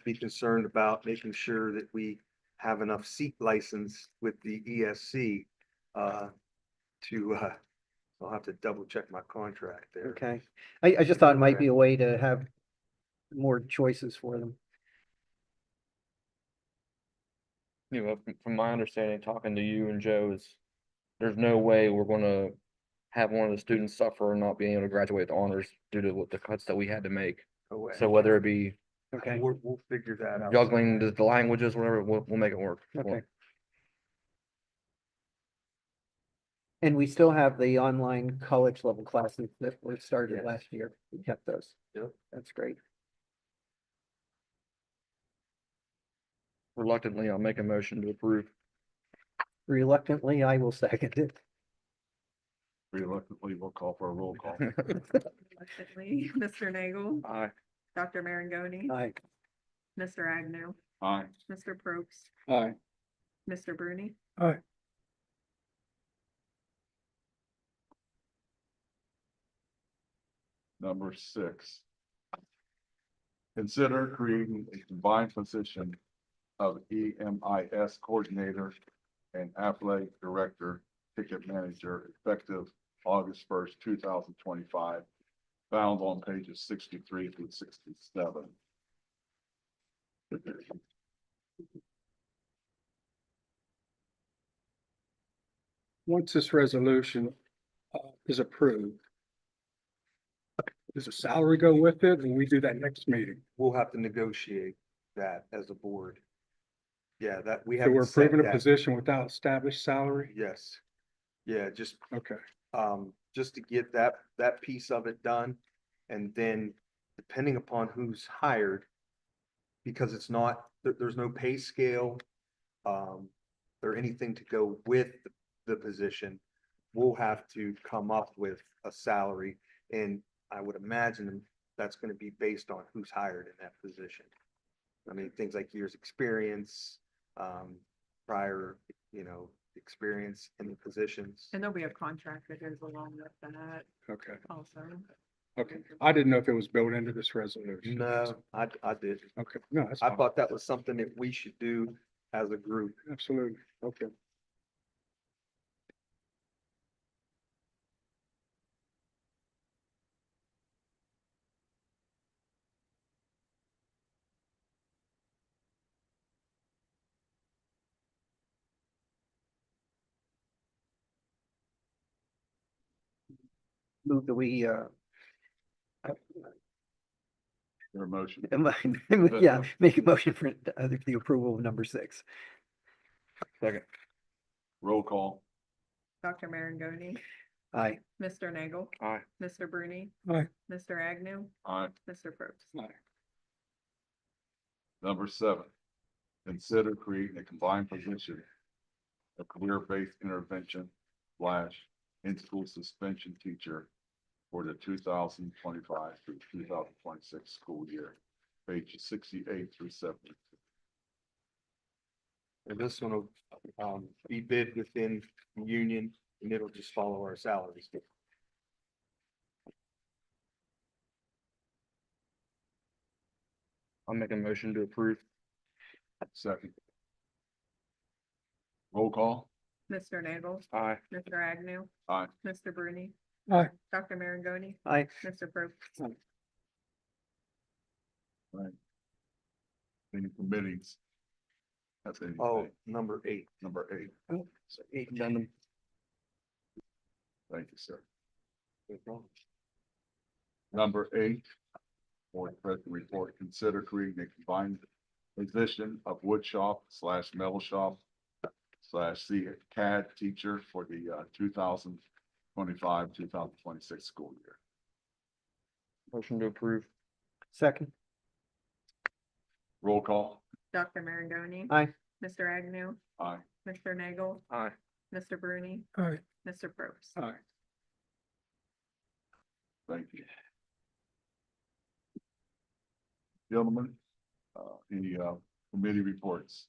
be concerned about making sure that we have enough seat license with the ESC, I'll have to double check my contract there. Okay. I just thought it might be a way to have more choices for them. You know, from my understanding, talking to you and Joe is, there's no way we're gonna have one of the students suffer and not being able to graduate with honors due to what the cuts that we had to make. No way. So whether it be Okay, We'll figure that out. juggling the languages, whatever, we'll make it work. okay. And we still have the online college level classes that were started Yes. last year. We kept those. Yep. That's great. Reluctantly, I'll make a motion to approve. Reluctantly, I will second it. Reluctantly, we'll call for a roll call. Reluctantly, Mr. Nagel, Aye. Dr. Marangoni, Aye. Mr. Agnew, Aye. Mr. Probst, Aye. Mr. Bruni. Aye. Number 6. Consider creating a combined position of EMIS coordinator and athletic director, ticket manager, effective August 1st, 2025, found on pages 63 through 67. Once this resolution is approved, does a salary go with it, and we do that next meeting? We'll have to negotiate that as a board. Yeah, that we So haven't we're set approving a that. position without established salary? Yes. Yeah, just Okay, just to get that piece of it done. And then depending upon who's hired, because it's not, there's no pay scale, or anything to go with the position, we'll have to come up with a salary. And I would imagine that's gonna be based on who's hired in that position. I mean, things like years experience, prior, experience in the positions. And there'll be a contract that goes along with that okay, also. okay. I didn't know if it was built into this resolution. No, I did. Okay, no, that's I fine. thought that was something that we should do as a group. Absolutely, okay. Move that we, Your motion. yeah, make a motion for the approval of number 6. Second. Roll call. Dr. Marangoni, Aye. Mr. Nagel, Aye. Mr. Bruni, Aye. Mr. Agnew, Aye. Mr. Probst. Aye. Number 7, consider creating a combined position of career-based intervention / in-school suspension teacher for the 2025 through 2026 school year, pages 68 through 70. And this one will, be bid within the union and it'll just follow our salaries. I'll make a motion to approve. Second. Roll call. Mr. Nagel, Aye. Mr. Agnew, Aye. Mr. Bruni, Aye. Dr. Marangoni, Aye. Mr. Probst. Right. Any committees? That's anything. Oh, number 8. Number 8. Oh, so 8. Addendum. Thank you, sir. Number 8, board president report, consider creating a combined position of wood shop / metal shop / CAD teacher for the 2025, 2026 school year. Motion to approve. Second. Roll call. Dr. Marangoni. Aye. Mr. Agnew, Aye. Mr. Nagel, Aye. Mr. Bruni, Aye. Mr. Probst. Aye. Thank you. Gentlemen, any committee reports?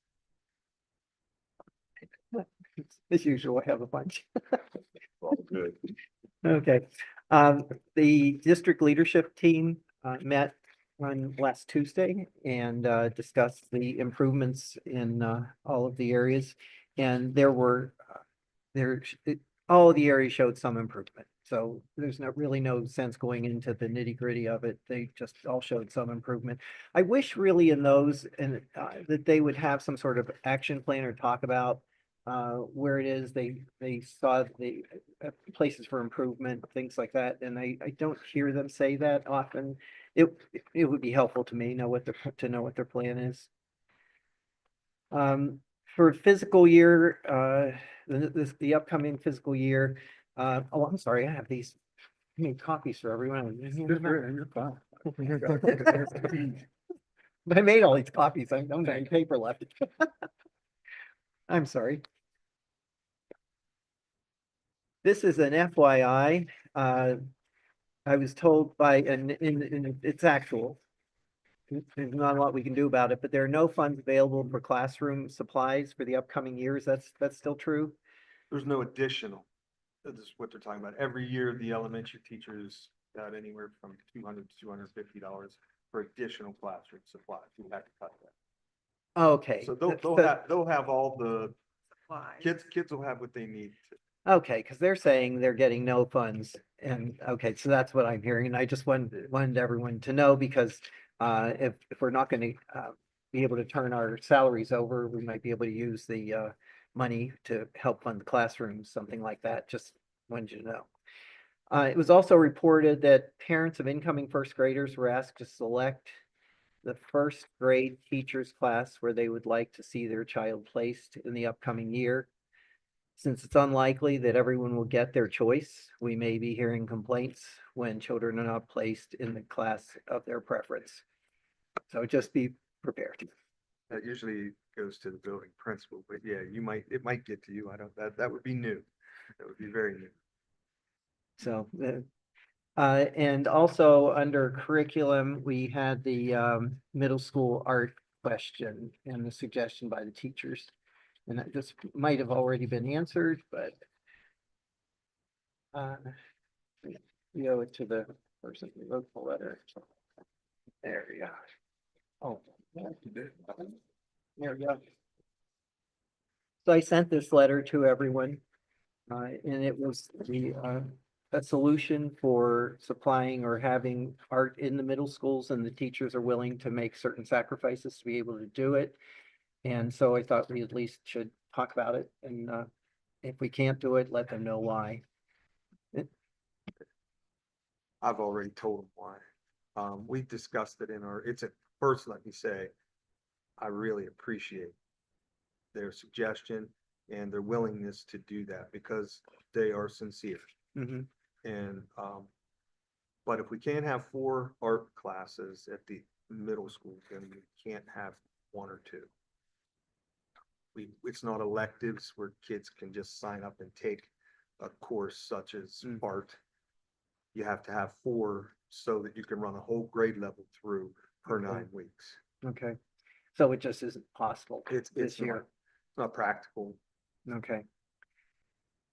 As usual, I have a bunch. All good. Okay, the district leadership team met on last Tuesday and discussed the improvements in all of the areas. And there were, all of the areas showed some improvement. So there's really no sense going into the nitty gritty of it. They just all showed some improvement. I wish really in those and that they would have some sort of action plan or talk about where it is they saw the places for improvement, things like that. And I don't hear them say that often. It would be helpful to me to know what their plan is. For fiscal year, the upcoming fiscal year, oh, I'm sorry, I have these. I made copies for everyone. You're fine. But I made all these copies. I don't have any paper left. I'm sorry. This is an FYI. I was told by, and it's actual. There's not a lot we can do about it, but there are no funds available for classroom supplies for the upcoming years. That's still true. There's no additional. This is what they're talking about. Every year, the elementary teachers got anywhere from $200 to $250 for additional classroom supplies. We have to cut that. Okay. So So- they'll have all the Supplies. kids will have what they need. Okay, because they're saying they're getting no funds, and okay, so that's what I'm hearing, and I just wanted everyone to know because if we're not going to be able to turn our salaries over, we might be able to use the money to help fund the classrooms, something like that. Just wanted you to know. It was also reported that parents of incoming first graders were asked to select the first grade teachers class where they would like to see their child placed in the upcoming year. Since it's unlikely that everyone will get their choice, we may be hearing complaints when children are not placed in the class of their preference. So just be prepared. That usually goes to the building principal, but yeah, it might get to you. That would be new. That would be very new. So, and also under curriculum, we had the middle school art question and the suggestion by the teachers. And that just might have already been answered, but we owe it to the person who wrote the letter. There we go. Oh, there we go. So I sent this letter to everyone, and it was a solution for supplying or having art in the middle schools, and the teachers are willing to make certain sacrifices to be able to do it. And so I thought we at least should talk about it, and if we can't do it, let them know why. I've already told them why. We discussed it first, let me say, I really appreciate their suggestion and their willingness to do that because they are sincere. Mhm. And, but if we can't have 4 art classes at the middle school, then we can't have 1 or 2. It's not electives where kids can just sign up and take a course such as art. You have to have 4 so that you can run a whole grade level through per 9 weeks. Okay, so it just isn't possible It's this year. not practical. Okay.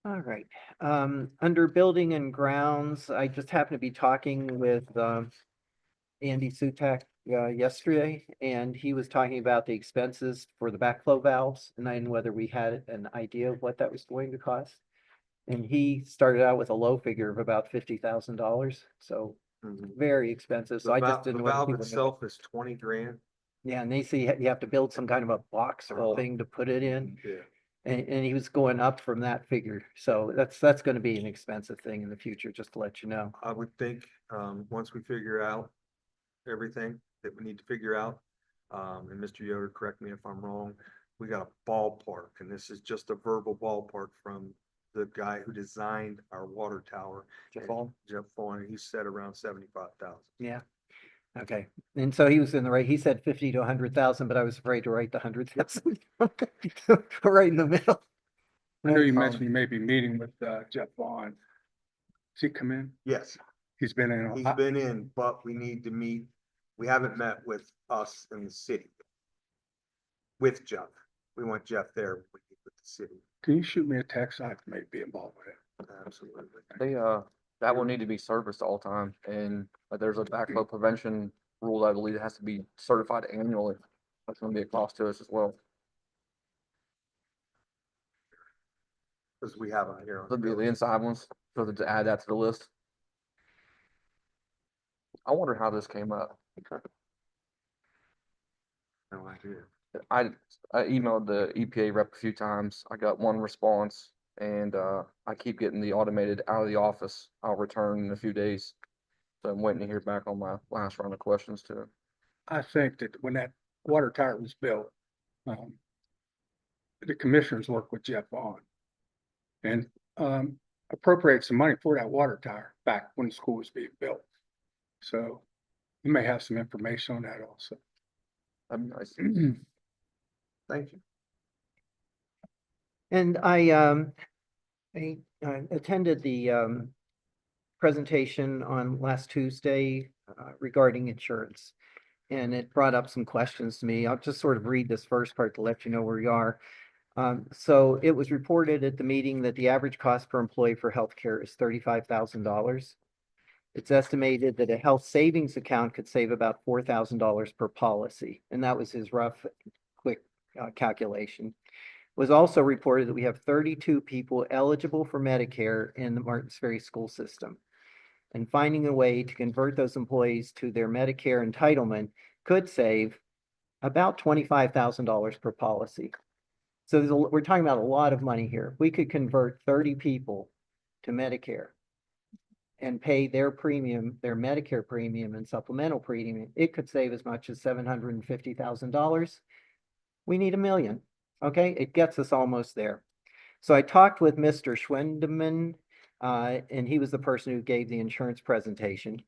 All right, under building and grounds, I just happened to be talking with Andy Sutak yesterday, and he was talking about the expenses for the backflow valves and whether we had an idea of what that was going to cost. And he started out with a low figure of about $50,000, so very expensive. So I just didn't The want valve people to know. itself is 20 grand. Yeah, and they say you have to build some kind of a box or thing to put it in. Yeah. And he was going up from that figure. So that's going to be an expensive thing in the future, just to let you know. I would think, once we figure out everything that we need to figure out, and Mr. Yoder, correct me if I'm wrong, we got a ballpark, and this is just a verbal ballpark from the guy who designed our water tower. Jeff Vaughn? Jeff Vaughn, he said around 75,000. Yeah. Okay. And so he was in the right. He said 50 to 100,000, but I was afraid to write the 100,000 right in the middle. I know you mentioned you may be meeting with Jeff Vaughn. Does he come in? Yes, He's been in. he's been in, but we need to meet. We haven't met with us in the city. With Jeff. We want Jeff there when we meet with the city. Can you shoot me a text? I may be involved with it. Absolutely. They, that will need to be serviced all the time, and there's a backflow prevention rule, I believe, it has to be certified annually. That's gonna be a cost to us as well. Because we have them here. on That'd be the building. inside ones, so to add that to the list. I wonder how this came up. No idea. I, I emailed the EPA rep a few times. I got one response, and, I keep getting the automated out of the office. I'll return in a few days. So I'm waiting to hear back on my last round of questions to it. I think that when that water tower was built, um, the commissioners worked with Jeff Vaughn and, appropriate some money for that water tower back when the school was being built. So you may have some information on that also. That'd be nice. Thank you. And I attended the presentation on last Tuesday regarding insurance. And it brought up some questions to me. I'll just sort of read this first part to let you know where we are. So it was reported at the meeting that the average cost per employee for healthcare is $35,000. It's estimated that a health savings account could save about $4,000 per policy. And that was his rough, quick calculation. It was also reported that we have 32 people eligible for Medicare in the Martins Ferry school system. And finding a way to convert those employees to their Medicare entitlement could save about $25,000 per policy. So we're talking about a lot of money here. We could convert 30 people to Medicare and pay their premium, their Medicare premium and supplemental premium. It could save as much as $750,000. We need $1 million. Okay, it gets us almost there. So I talked with Mr. Schwendeman, and he was the person who gave the insurance presentation.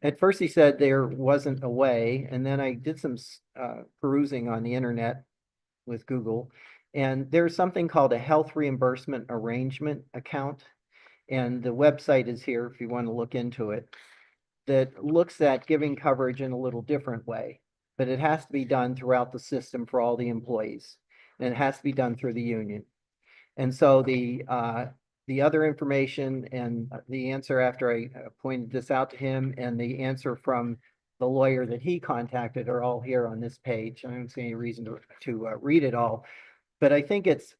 At first, he said there wasn't a way, and then I did some perusing on the internet with Google, and there's something called a health reimbursement arrangement account, and the website is here if you want to look into it, that looks at giving coverage in a little different way, but it has to be done throughout the system for all the employees, and it has to be done through the union. And so the other information and the answer after I pointed this out to him and the answer from the lawyer that he contacted are all here on this page. I don't see any reason to read it all, but I think it's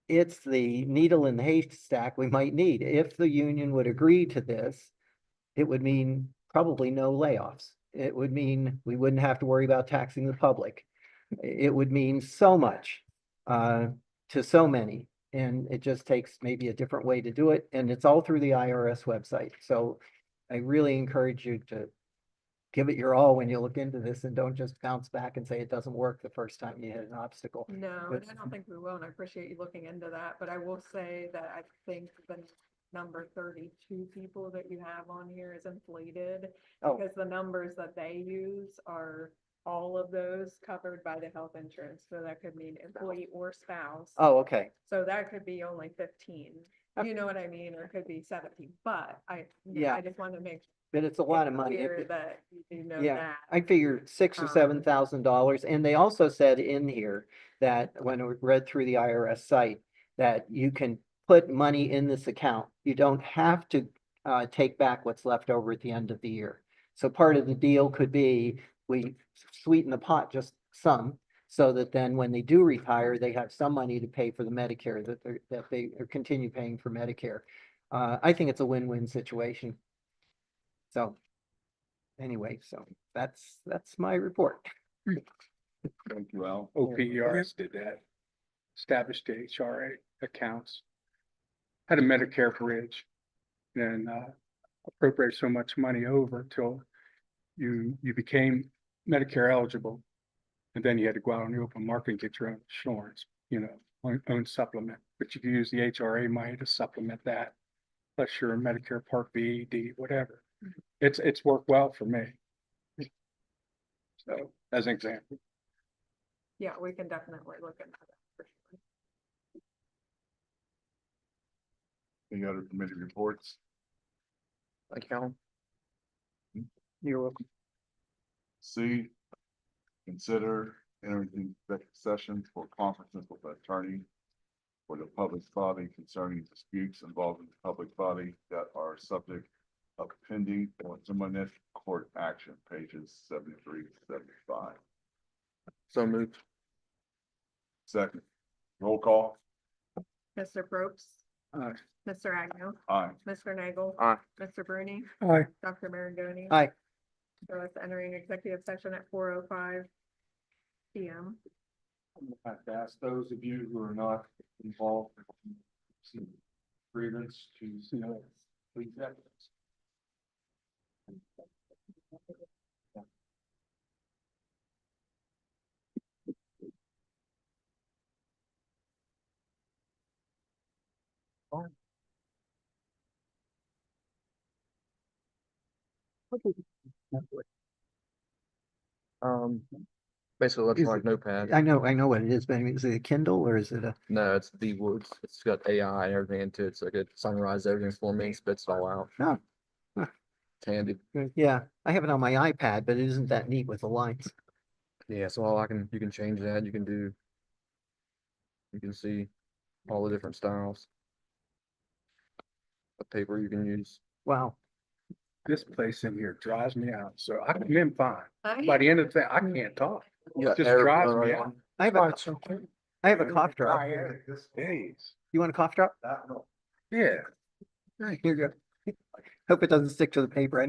the needle in the haystack we might need. If the union would agree to this, it would mean probably no layoffs. It would mean we wouldn't have to worry about taxing the public. It would mean so much to so many. And it just takes maybe a different way to do it. And it's all through the IRS website. So I really encourage you to give it your all when you look into this and don't just bounce back and say it doesn't work the first time you hit an obstacle. No, and I don't think we will, and I appreciate you looking into that, but I will say that I think the number 32 people that you have on here is inflated. Oh. Because the numbers that they use are all of those covered by the health insurance, so that could mean employee or spouse. Oh, okay. So that could be only 15, you know what I mean, or it could be 17, but Yeah. I just want to make But it's a lot of money. clear that you do know Yeah, that. I figured $6,000 or $7,000. And they also said in here that when we read through the IRS site, that you can put money in this account. You don't have to take back what's left over at the end of the year. So part of the deal could be we sweeten the pot just some, so that then when they do retire, they have some money to pay for the Medicare that they continue paying for Medicare. I think it's a win-win situation. So anyway, so that's my report. Thank you, Al. OPERs did that. Established the HRA accounts. Had a Medicare bridge. And appropriated so much money over till you became Medicare eligible. And then you had to go out on the open market and get your own insurance, own supplement. But you can use the HRA money to supplement that. Plus your Medicare Part B, D, whatever. It's worked well for me. So as an example. Yeah, we can definitely look into that for sure. Any other committee reports? Thank you, Alan. You're welcome. C, consider entering executive session for conferences with attorney for the public body concerning disputes involving the public body that are subject of pending or imminent court action, pages 73 to 75. So moved. Second, roll call. Mr. Probst, Aye. Mr. Agnew, Aye. Mr. Nagel. Aye. Mr. Bruni, Aye. Dr. Maragoni. Aye. So let's entering executive session at 4:05 PM. I have to ask those of you who are not involved in grievance to, please exit. Basically Is electronic notepad. I know what it is, but I mean, is it a Kindle or is it a? No, it's the Woods. It's got AI and everything into it, so it could summarize everything for me and spits it all out. No. It's handy. Yeah, I have it on my iPad, but it isn't that neat with the lines. Yeah, so you can change that. You can see all the different styles of paper you can use. Wow. This place in here drives me out, so I come in fine. By the end of the thing, I can't talk. Yeah, It just drives me out. I have a cough drop. Days. You want a cough drop? Yeah. Here you go. Hope it doesn't stick to the paper.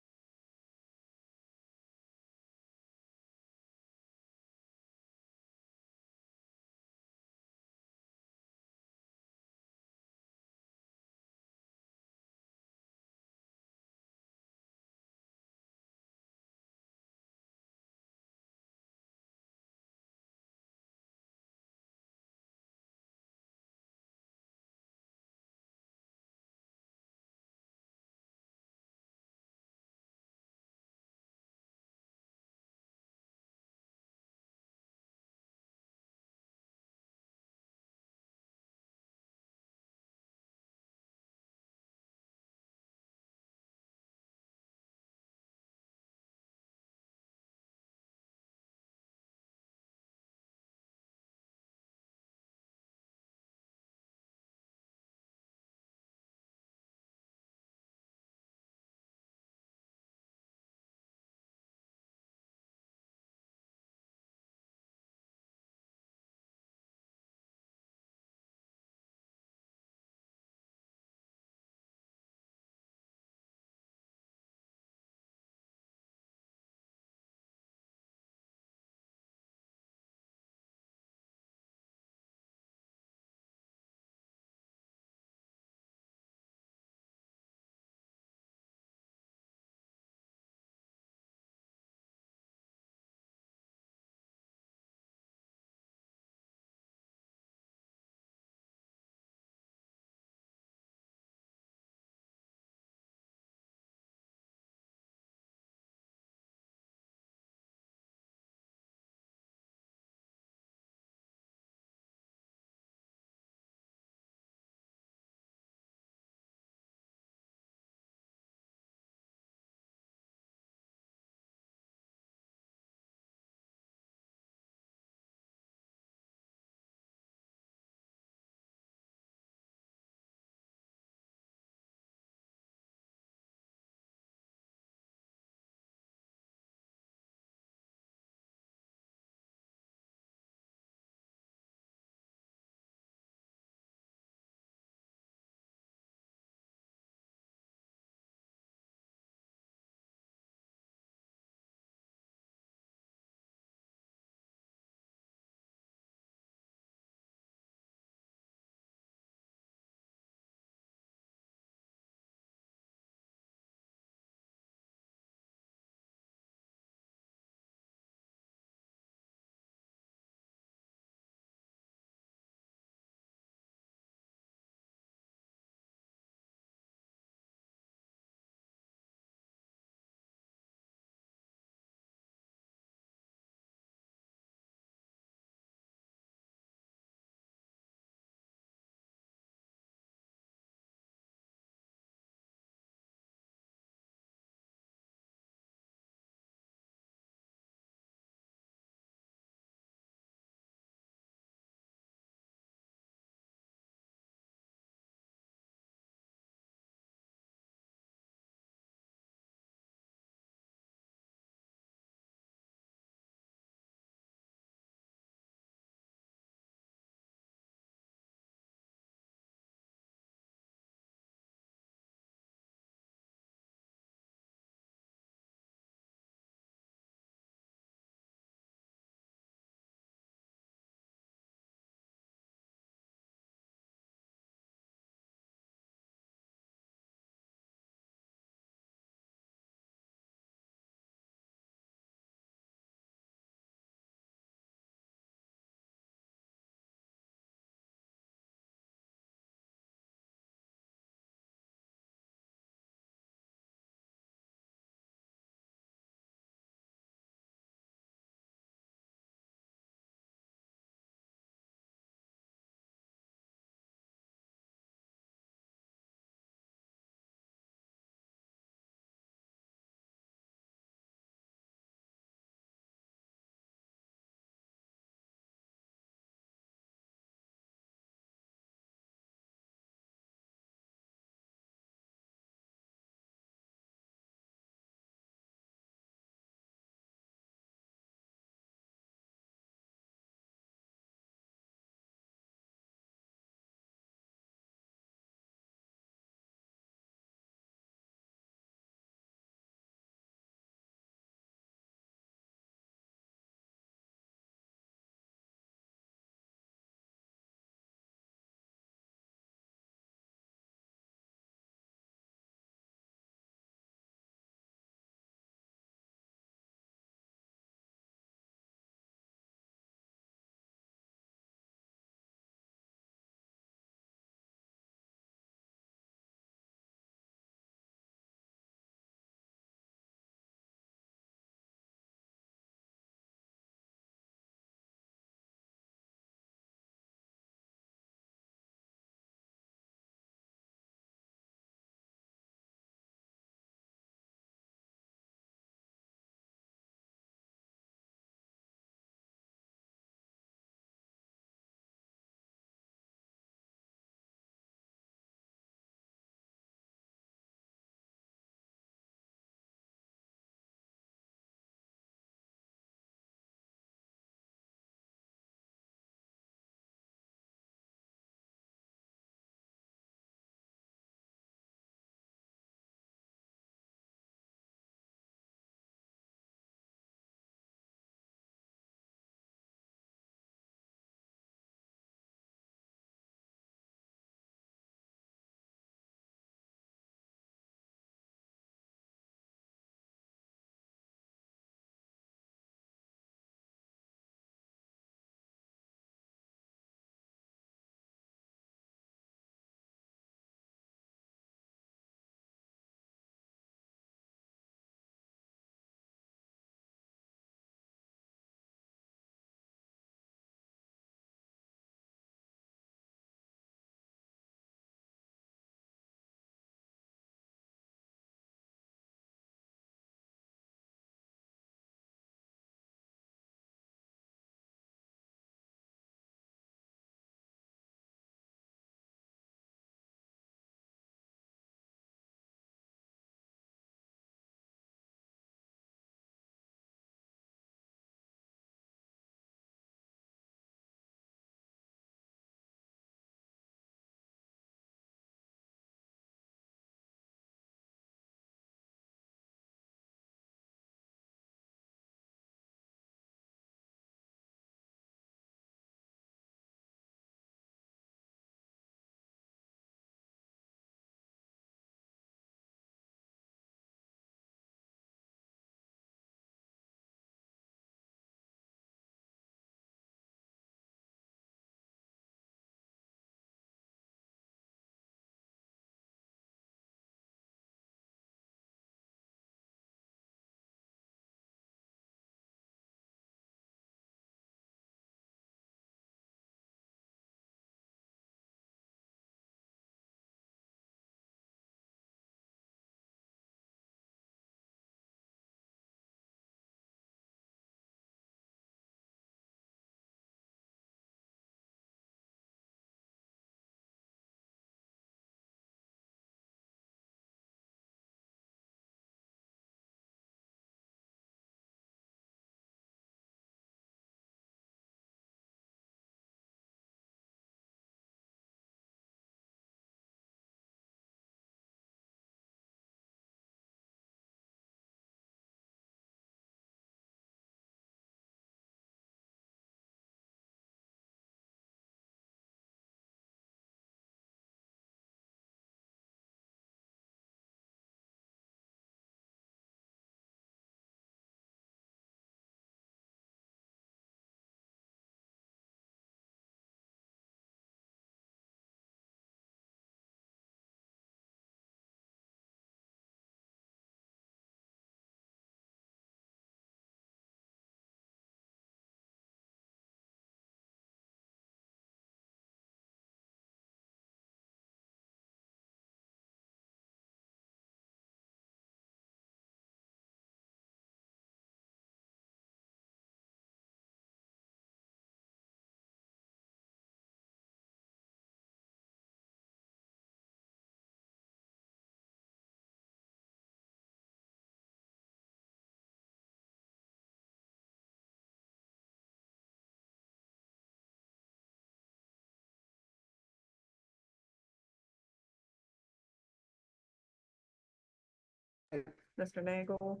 Mr. Nagel,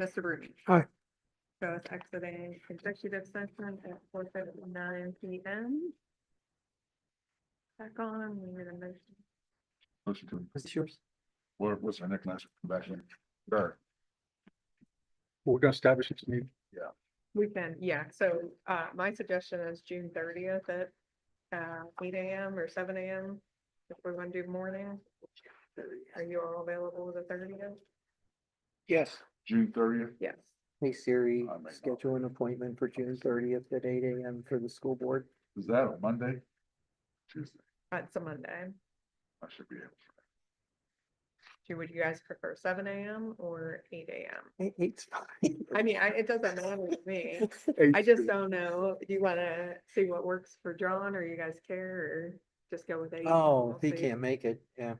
Mr. Bruning. Aye. So it's exiting executive session at 4:59 PM. Back on, we need a motion. Motion to, What's yours? what's our next last back in? Sure. We're gonna establish this meeting. We can, yeah, so, my suggestion is June 30th at, 8 AM or 7 AM. If we want to do morning. Are you all available the 30th? Yes. June 30th. Yes. Hey Siri, I may not. schedule an appointment for June 30th at 8 AM for the school board. Is that a Monday? Tuesday, It's a Monday. I should be able to. Would you guys prefer 7 AM or 8 AM? Eight's fine. I mean, it doesn't matter to me. I just don't know. Do you wanna see what works for John or you guys care or just go with 8? Oh, We'll he see. can't make it, yeah.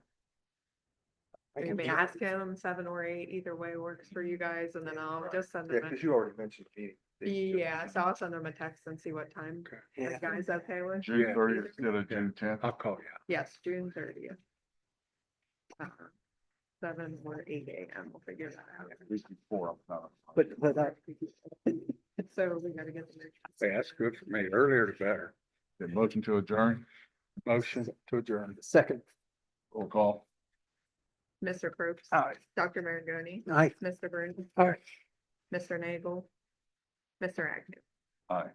I You can may do- ask him 7 or 8, either way works for you guys, and then I'll just send Yeah, them. because you already mentioned the meeting. Yeah, so I'll send them a text and see what time. Okay. Are you guys okay with? June Yeah. 30th instead of June 10th. I'll call you. Yes, June 30th. 7 or 8 AM, we'll figure that out. At least before I'm not. But I, So we gotta get the. Hey, that's good for me. Earlier the better. The motion to adjourn, Motion to adjourn. second, roll call. Mr. Probst. Aye. Dr. Maragoni. I. Mr. Bruin. Aye. Mr. Nagel. Mr. Agnew. Aye.